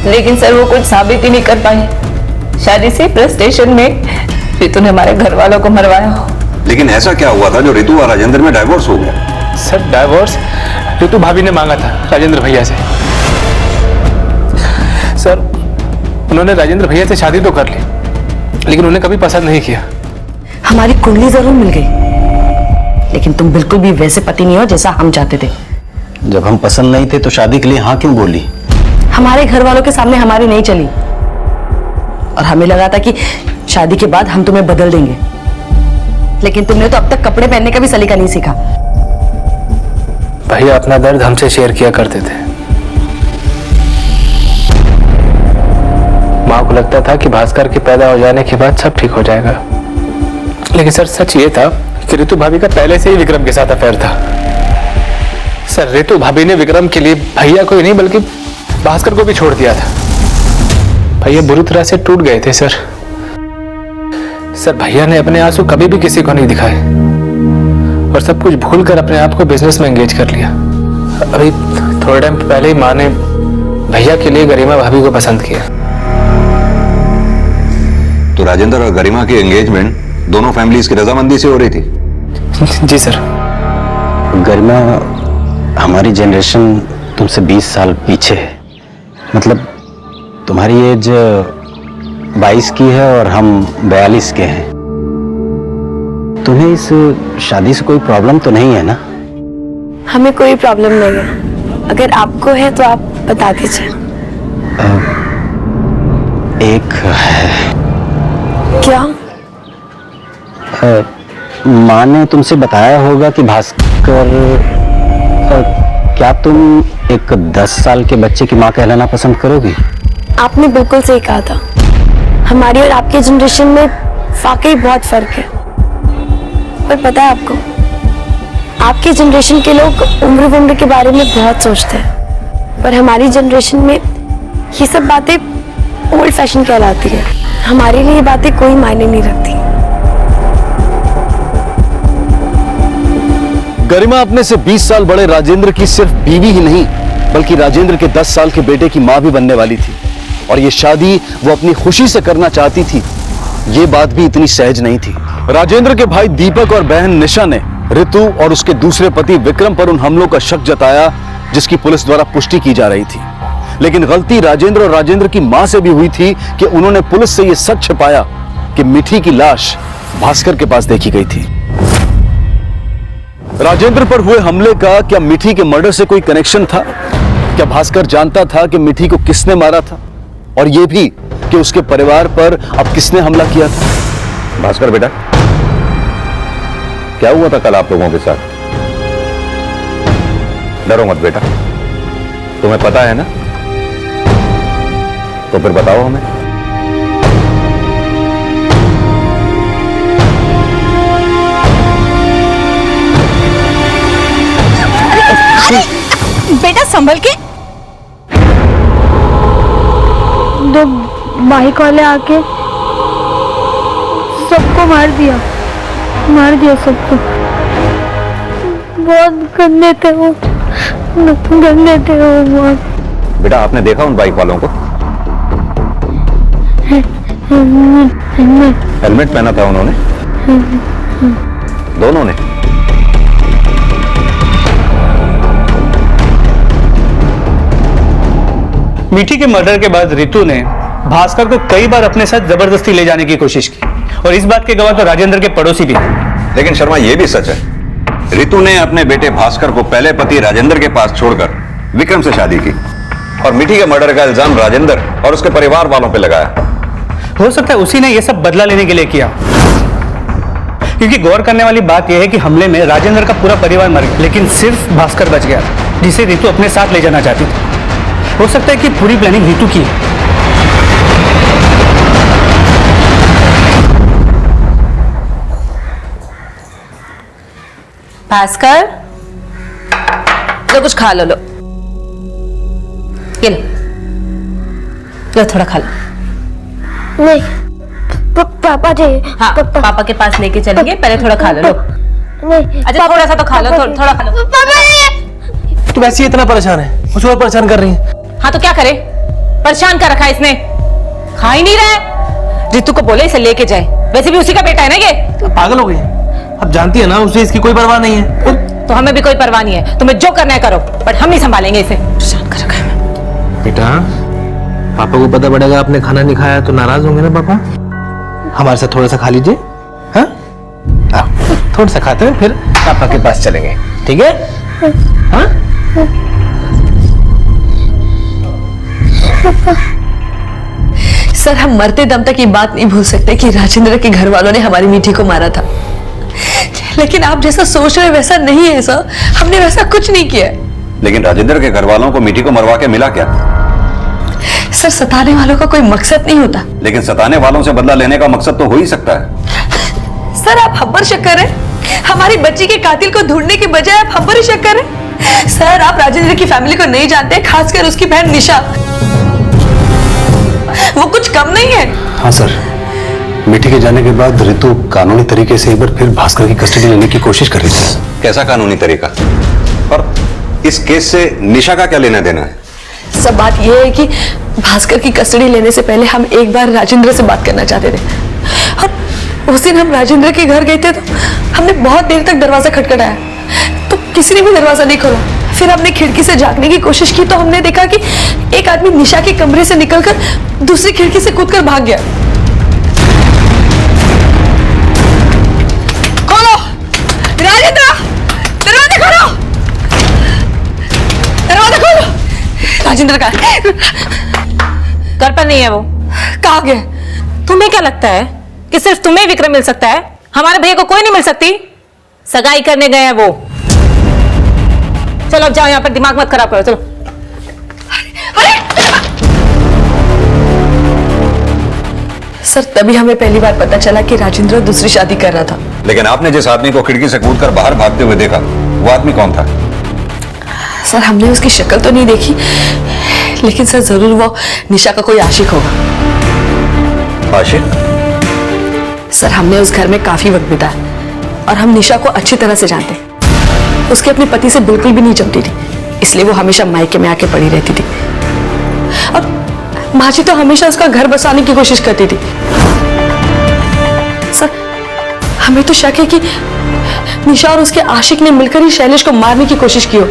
लेकिन सर, वो कुछ साबित ही नहीं कर पाए। शादी से फ्रस्ट्रेशन में ऋतु ने हमारे घर वालों को मरवाया हो। लेकिन ऐसा क्या हुआ था जो ऋतु और राजेंद्र में डाइवोर्स हो गया? सर, डाइवोर्स ऋतु भाभी ने मांगा था राजेंद्र भैया से। सर, उन्होंने राजेंद्र भैया से शादी तो कर ली, लेकिन उन्हें कभी पसंद नहीं किया। हमारी कुंडली जरूर मिल गई, लेकिन तुम बिल्कुल भी वैसे पति नहीं हो जैसा हम चाहते थे। जब हम पसंद नहीं थे तो शादी के लिए हाँ क्यों बोली? हमारे घर वालों के सामने हमारी नहीं चली और हमें लगा था कि शादी के बाद हम तुम्हें बदल देंगे, लेकिन तुमने तो अब तक कपड़े पहनने का भी सलीका नहीं सीखा। भैया अपना दर्द हमसे शेयर किया करते थे। माँ को लगता था कि भास्कर के पैदा हो जाने के बाद सब ठीक हो जाएगा, लेकिन सर सच ये था कि ऋतु भाभी का पहले से ही विक्रम के साथ अफेयर था। सर, ऋतु भाभी ने विक्रम के लिए भैया को ही नहीं बल्कि भास्कर को भी छोड़ दिया था। भैया बुरी तरह से टूट गए थे सर। भैया ने अपने आंसू कभी भी किसी को नहीं दिखाए और सब कुछ भूलकर अपने आप को बिजनेस में एंगेज कर लिया। अभी थोड़े टाइम पहले ही माँ ने भैया के लिए गरिमा भाभी को पसंद किया। तो राजेंद्र और गरिमा की एंगेजमेंट दोनों फैमिलीज की रजामंदी से हो रही थी? जी सर। गरिमा हमारी जनरेशन तुमसे 20 साल पीछे है, मतलब तुम्हारी एज 22 की है और हम 42 के हैं। तुम्हें इस शादी से कोई प्रॉब्लम तो नहीं है ना? हमें कोई प्रॉब्लम नहीं है, अगर आपको है तो आप बता दीजिए। एक है। क्या? माँ ने तुमसे बताया होगा कि भास्कर, क्या तुम एक 10 साल के बच्चे की माँ कहलाना पसंद करोगी? आपने बिल्कुल सही कहा था। हमारी और आपके जनरेशन में वाकई बहुत फर्क है। पर पता है आपको, आपके जनरेशन के लोग उम्र के बारे में बहुत सोचते हैं, पर हमारी जनरेशन में ये सब बातें ओल्ड फैशन कहलाती है। हमारे लिए ये बातें कोई मायने नहीं रखती। गरिमा अपने से 20 साल बड़े राजेंद्र की सिर्फ बीवी ही नहीं, बल्कि राजेंद्र के 10 साल के बेटे की मां भी बनने वाली थी। और ये शादी वो अपनी खुशी से करना चाहती थी। ये बात भी इतनी सहज नहीं थी। राजेंद्र के भाई दीपक और बहन निशा ने ऋतु और उसके दूसरे पति विक्रम पर उन हमलों का शक जताया, जिसकी पुलिस द्वारा पुष्टि की जा रही थी। लेकिन गलती राजेंद्र और राजेंद्र की मां से भी हुई थी कि उन्होंने पुलिस से यह सच छिपाया कि मिठी की लाश भास्कर के पास देखी गई थी। राजेंद्र पर हुए हमले का क्या मिठी के मर्डर से कोई कनेक्शन था? क्या भास्कर जानता था कि मिठी को किसने मारा था, और यह भी कि उसके परिवार पर अब किसने हमला किया था? भास्कर बेटा, क्या हुआ था कल आप लोगों के साथ? डरो मत बेटा, तुम्हें पता है ना, तो फिर बताओ हमें। बेटा संभल के। दो बाइक वाले आके सबको मार दिया सबको। बहुत गंदे थे वो बहुत। बेटा, आपने देखा उन बाइक वालों को? हेलमेट पहना था उन्होंने, दोनों ने। मिठी के मर्डर के बाद रितु ने भास्कर को कई बार अपने साथ जबरदस्ती ले जाने की कोशिश की, और इस बात के गवाह तो राजेंद्र के पड़ोसी भी हैं। लेकिन शर्मा, यह भी सच है, रितु ने अपने बेटे भास्कर को पहले पति राजेंद्र के पास छोड़कर विक्रम से शादी की, और मिठी के मर्डर का इल्जाम राजेंद्र और उसके परिवार वालों पर लगाया। हो सकता है उसी ने यह सब बदला लेने के लिए किया, क्योंकि गौर करने वाली बात यह है कि हमले में राजेंद्र का पूरा परिवार मर गया, लेकिन सिर्फ भास्कर बच गया, जिसे रितु अपने साथ ले जाना चाहती थी। हो सकता है कि पूरी प्लानिंग रितु की है। भास्कर, लो कुछ खा लो। ये लो थोड़ा खा लो। नहीं, पापा चाहिए। हाँ, पापा के पास लेके चलेंगे, पहले थोड़ा खा लो। नहीं, अच्छा थोड़ा सा तो खा लो, थोड़ा खा लो। तू वैसे ही इतना परेशान है, मुझे और परेशान कर रही है। हाँ तो क्या करे, परेशान कर रखा है इसने, खा ही नहीं रहा है। रितु को बोले इसे लेके जाए, वैसे भी उसी का बेटा है ना ये। तो पागल हो गई, अब जानती है ना उसे इसकी कोई परवाह नहीं है। तो हमें भी कोई परवाह नहीं है, तुम्हें जो करना है करो, बट हम ही संभालेंगे इसे। परेशान कर रखा है। बेटा, पापा को पता पड़ेगा आपने खाना नहीं खाया तो नाराज होंगे ना पापा। हमारे साथ थोड़ा सा खा लीजिए। हाँ, थोड़ा सा खाते हैं, फिर पापा के पास चलेंगे, ठीक है? हाँ? सर, हम मरते दम तक ये बात नहीं भूल सकते कि राजेंद्र के घर वालों ने हमारी मीठी को मारा था। लेकिन आप जैसा सोच रहे वैसा नहीं है सर, हमने वैसा कुछ नहीं किया। लेकिन राजेंद्र के घर वालों को मिठी को मरवा के मिला क्या? सर, सताने वालों का कोई मकसद नहीं होता। लेकिन सताने वालों से बदला लेने का मकसद तो हो ही सकता है। सर, आप हम पर शक कर रहे हैं? हमारी बच्ची के कातिल को ढूंढने के बजाय आप हम पर ही शक कर रहे हैं? सर, आप राजेंद्र की फैमिली को नहीं जानते, खासकर उसकी बहन निशा। वो कुछ कम नहीं है। हाँ सर, मिठी के जाने के बाद रितु कानूनी तरीके से एक बार फिर भास्कर की कस्टडी लेने की कोशिश कर रही थी। कैसा कानूनी तरीका? और इस केस से निशा का क्या लेना देना है? सब बात यह है कि भास्कर की कस्टडी लेने से पहले हम एक बार राजेंद्र से बात करना चाहते थे। और उस दिन हम राजेंद्र के घर गए थे तो हमने बहुत देर तक दरवाजा खटखटाया, तो किसी ने भी दरवाजा नहीं खोला। फिर हमने खिड़की से झांकने की कोशिश की तो हमने देखा कि एक आदमी निशा के कमरे से निकलकर दूसरी खिड़की से कूदकर भाग गया। खोलो राजेंद्र, दरवाजा खोलो, दरवाजा खोलो। राजेंद्र का घर पर नहीं है वो। कहाँ गया? तुम्हें क्या लगता है कि सिर्फ तुम्हें विक्रम मिल सकता है? हमारे भैया को कोई नहीं मिल सकती? सगाई करने गए हैं वो। चलो अब जाओ, यहाँ पर दिमाग मत खराब करो, चलो। सर तभी हमें पहली बार पता चला कि राजेंद्र दूसरी शादी कर रहा था। लेकिन आपने जिस आदमी को खिड़की से कूदकर बाहर भागते हुए देखा, वो आदमी कौन था? सर हमने उसकी शक्ल तो नहीं देखी, लेकिन सर जरूर वो निशा का कोई आशिक होगा। आशिक? सर हमने उस घर में काफी वक्त बिताया और हम निशा को अच्छी तरह से जानते। उसके अपने पति से बिल्कुल भी नहीं जमती थी, इसलिए वो हमेशा मायके में आके पड़ी रहती थी और माँ जी तो हमेशा उसका घर बसाने की कोशिश करती थी। सर हमें तो शक है कि निशा और उसके आशिक ने मिलकर ही शैलेश को मारने की कोशिश की हो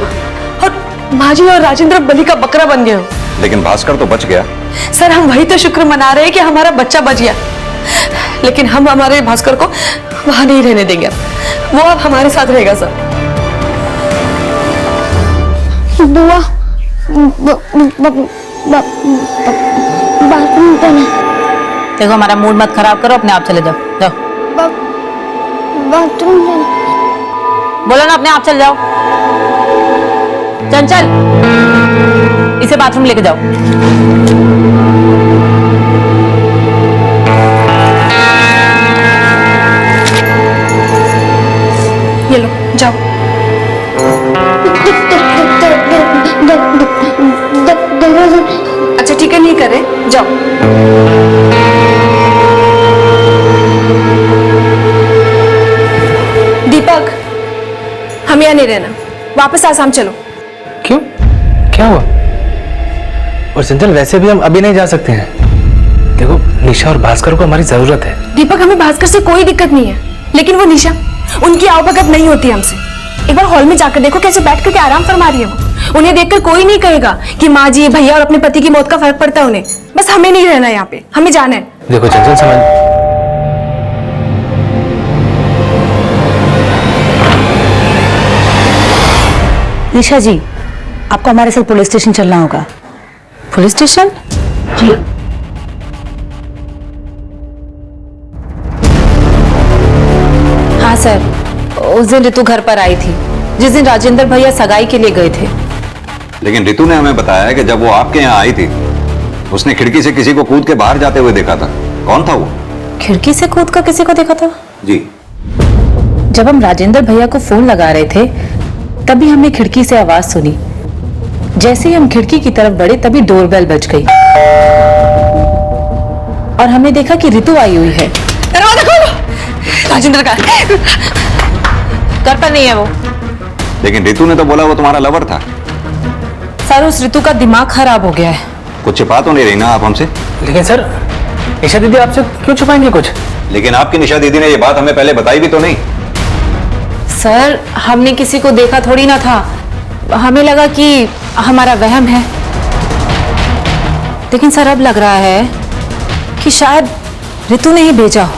और माँ जी और राजेंद्र बलि का बकरा बन गए हो। लेकिन भास्कर तो बच गया। सर हम वही तो शुक्र मना रहे हैं कि हमारा बच्चा बच गया, लेकिन हम हमारे भास्कर को वहां नहीं रहने देंगे। वो अब हमारे साथ रहेगा सर। बुआ बाथरूम जाना। देखो हमारा मूड मत खराब करो, अपने आप चले जाओ, जाओ। बाथरूम जाना। बोलो ना, अपने आप चल जाओ। चंचल, इसे बाथरूम लेके जाओ। ये लो जाओ। अच्छा ठीक है, नहीं कर रहे, जाओ। दीपक हम यहाँ नहीं रहना, वापस आसाम चलो। क्यों, क्या हुआ? और चंचल वैसे भी हम अभी नहीं जा सकते हैं। देखो निशा और भास्कर को हमारी जरूरत है। दीपक हमें भास्कर से कोई दिक्कत नहीं है, लेकिन वो निशा, उनकी आवभगत नहीं होती हमसे। एक बार हॉल में जाकर देखो कैसे बैठ करके आराम फरमा रही है वो। उन्हें देखकर कोई नहीं कहेगा कि माँ जी, भैया और अपने पति की मौत का फर्क पड़ता है उन्हें। बस हमें नहीं रहना यहाँ पे, हमें जाना है। देखो चंचल समझ। निशा जी, आपको हमारे साथ पुलिस स्टेशन चलना होगा। Police station? जी। हाँ सर, उस दिन ऋतु घर पर आई थी जिस दिन राजेंद्र भैया सगाई के लिए गए थे। लेकिन ऋतु ने हमें बताया कि जब वो आपके यहाँ आई थी, उसने खिड़की से किसी को कूद के बाहर जाते हुए देखा था। कौन था वो? खिड़की से कूद कर किसी को देखा था? जी। जब हम राजेंद्र भैया को फोन लगा रहे थे, तभी हमने खिड़की से आवाज सुनी। जैसे ही हम खिड़की की तरफ बढ़े, तभी डोरबेल बज गई और हमने देखा कि ऋतु आई हुई है। दरवाजा खोलो। राजेंद्र का घर पर नहीं है वो। लेकिन ऋतु ने तो बोला वो तुम्हारा लवर था। सर उस ऋतु का दिमाग खराब हो गया है। कुछ छिपा तो नहीं रही ना आप हमसे? लेकिन सर निशा दीदी आपसे क्यों छुपाएंगे कुछ? लेकिन आपकी निशा दीदी ने ये बात हमें पहले बताई भी तो नहीं। सर हमने किसी को देखा थोड़ी ना था, हमें लगा कि हमारा वहम है। लेकिन सर अब लग रहा है कि शायद ऋतु ने ही भेजा हो।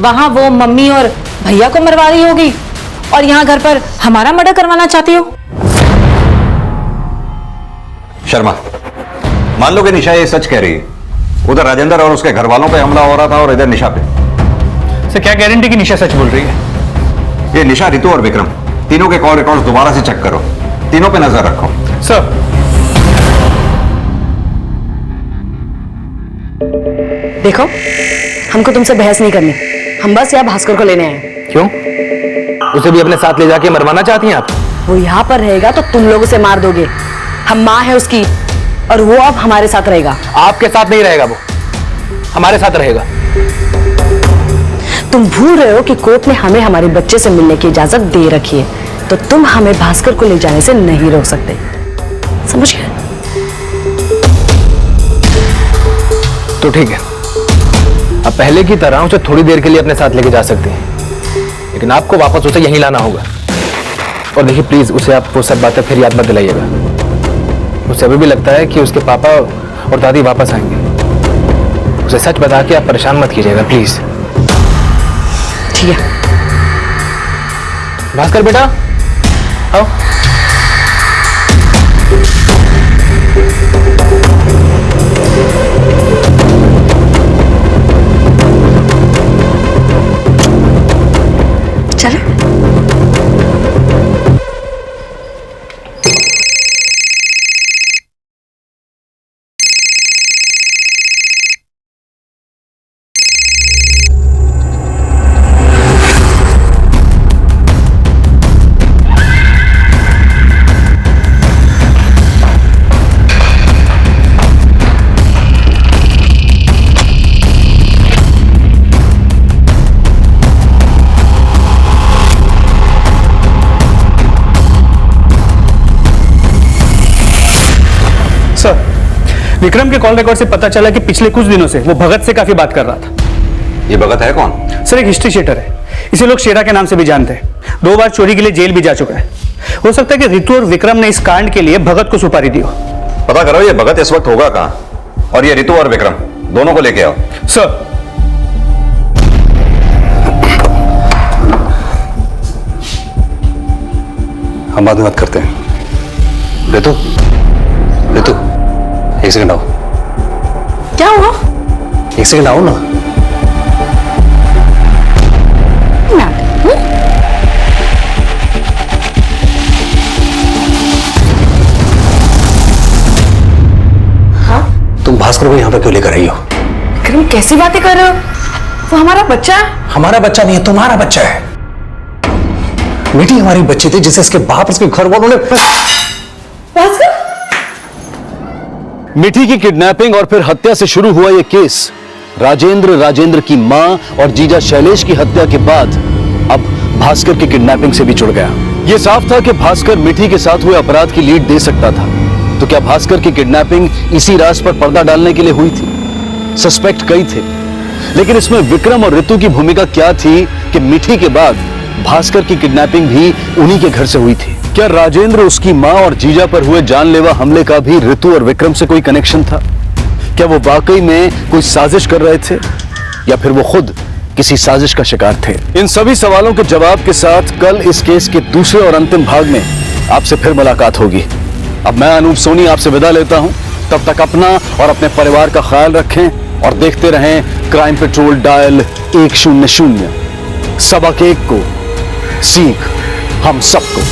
वहां वो मम्मी और भैया को मरवा रही होगी और यहाँ घर पर हमारा मर्डर करवाना चाहती हो। शर्मा, मान लो कि निशा ये सच कह रही है। उधर राजेंद्र और उसके घर वालों पे हमला हो रहा था और इधर निशा पे। सर क्या गारंटी कि निशा सच बोल रही है? ये निशा, ऋतु और विक्रम, तीनों के कॉल रिकॉर्ड्स दोबारा से चेक करो। तीनों पे नजर रखो। सर देखो, हमको तुमसे बहस नहीं करनी, हम बस यहाँ भास्कर को लेने आए। क्यों? उसे भी अपने साथ ले जाके मरवाना चाहती हैं आप? वो यहाँ पर रहेगा तो तुम लोग उसे मार दोगे। हम माँ है उसकी और वो अब हमारे साथ रहेगा। आपके साथ नहीं रहेगा, वो हमारे साथ रहेगा। तुम भूल रहे हो कि कोर्ट ने हमें हमारे बच्चे से मिलने की इजाजत दे रखी है, तो तुम हमें भास्कर को ले जाने से नहीं रोक सकते, समझ गए? तो ठीक है, अब पहले की तरह उसे थोड़ी देर के लिए अपने साथ लेके जा सकते हैं, लेकिन आपको वापस उसे यहीं लाना होगा। और देखिए प्लीज, उसे आप वो सब बातें फिर याद मत दिलाइएगा। उसे अभी भी लगता है कि उसके पापा और दादी वापस आएंगे। उसे सच बता के आप परेशान मत कीजिएगा प्लीज। ठीक है। भास्कर बेटा आओ। चलो। सर, विक्रम के कॉल रिकॉर्ड से पता चला कि पिछले कुछ दिनों से वो भगत से काफी बात कर रहा था। ये भगत है कौन? सर, एक हिस्ट्री शीटर है। इसे लोग शेरा के नाम से भी जानते हैं। 2 बार चोरी के लिए जेल भी जा चुका है। हो सकता है कि रितु और विक्रम ने इस कांड के लिए भगत को सुपारी दी हो। पता करो ये भगत इस वक्त होगा कहां, और ये रितु और विक्रम दोनों को लेके आओ। सर। हम बाद में बात करते हैं। रितु, रितु, एक सेकंड आओ। क्या हुआ? एक सेकंड आओ ना। तुम भास्कर को यहाँ पे क्यों लेकर आई हो? विक्रम, कैसी बातें कर रहे हो? वो हमारा बच्चा है। हमारा बच्चा नहीं है, तुम्हारा बच्चा है। मीठी हमारी बच्ची थी जिसे इसके बाप उसके घर वालों ने। भास्कर, मिठी की किडनैपिंग और फिर हत्या से शुरू हुआ यह केस राजेंद्र की मां और जीजा शैलेश की हत्या के बाद अब भास्कर की किडनैपिंग से भी जुड़ गया। यह साफ था कि भास्कर मिठी के साथ हुए अपराध की लीड दे सकता था। तो क्या भास्कर की किडनैपिंग इसी राज पर पर्दा डालने के लिए हुई थी? सस्पेक्ट कई थे, लेकिन इसमें विक्रम और रितु की भूमिका क्या थी कि मिठी के बाद भास्कर की किडनैपिंग भी उन्हीं के घर से हुई थी? क्या राजेंद्र, उसकी मां और जीजा पर हुए जानलेवा हमले का भी रितु और विक्रम से कोई कनेक्शन था? क्या वो वाकई में कोई साजिश कर रहे थे, या फिर वो खुद किसी साजिश का शिकार थे? इन सभी सवालों के जवाब के साथ कल इस केस के दूसरे और अंतिम भाग में आपसे फिर मुलाकात होगी। अब मैं अनूप सोनी आपसे विदा लेता हूं। तब तक अपना और अपने परिवार का ख्याल रखें और देखते रहें क्राइम पेट्रोल डायल 100। सबक एक को, सीख हम सबको।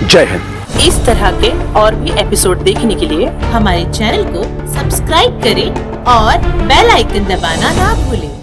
जय हिंद। इस तरह के और भी एपिसोड देखने के लिए हमारे चैनल को सब्सक्राइब करें और बेल आइकन दबाना ना भूलें।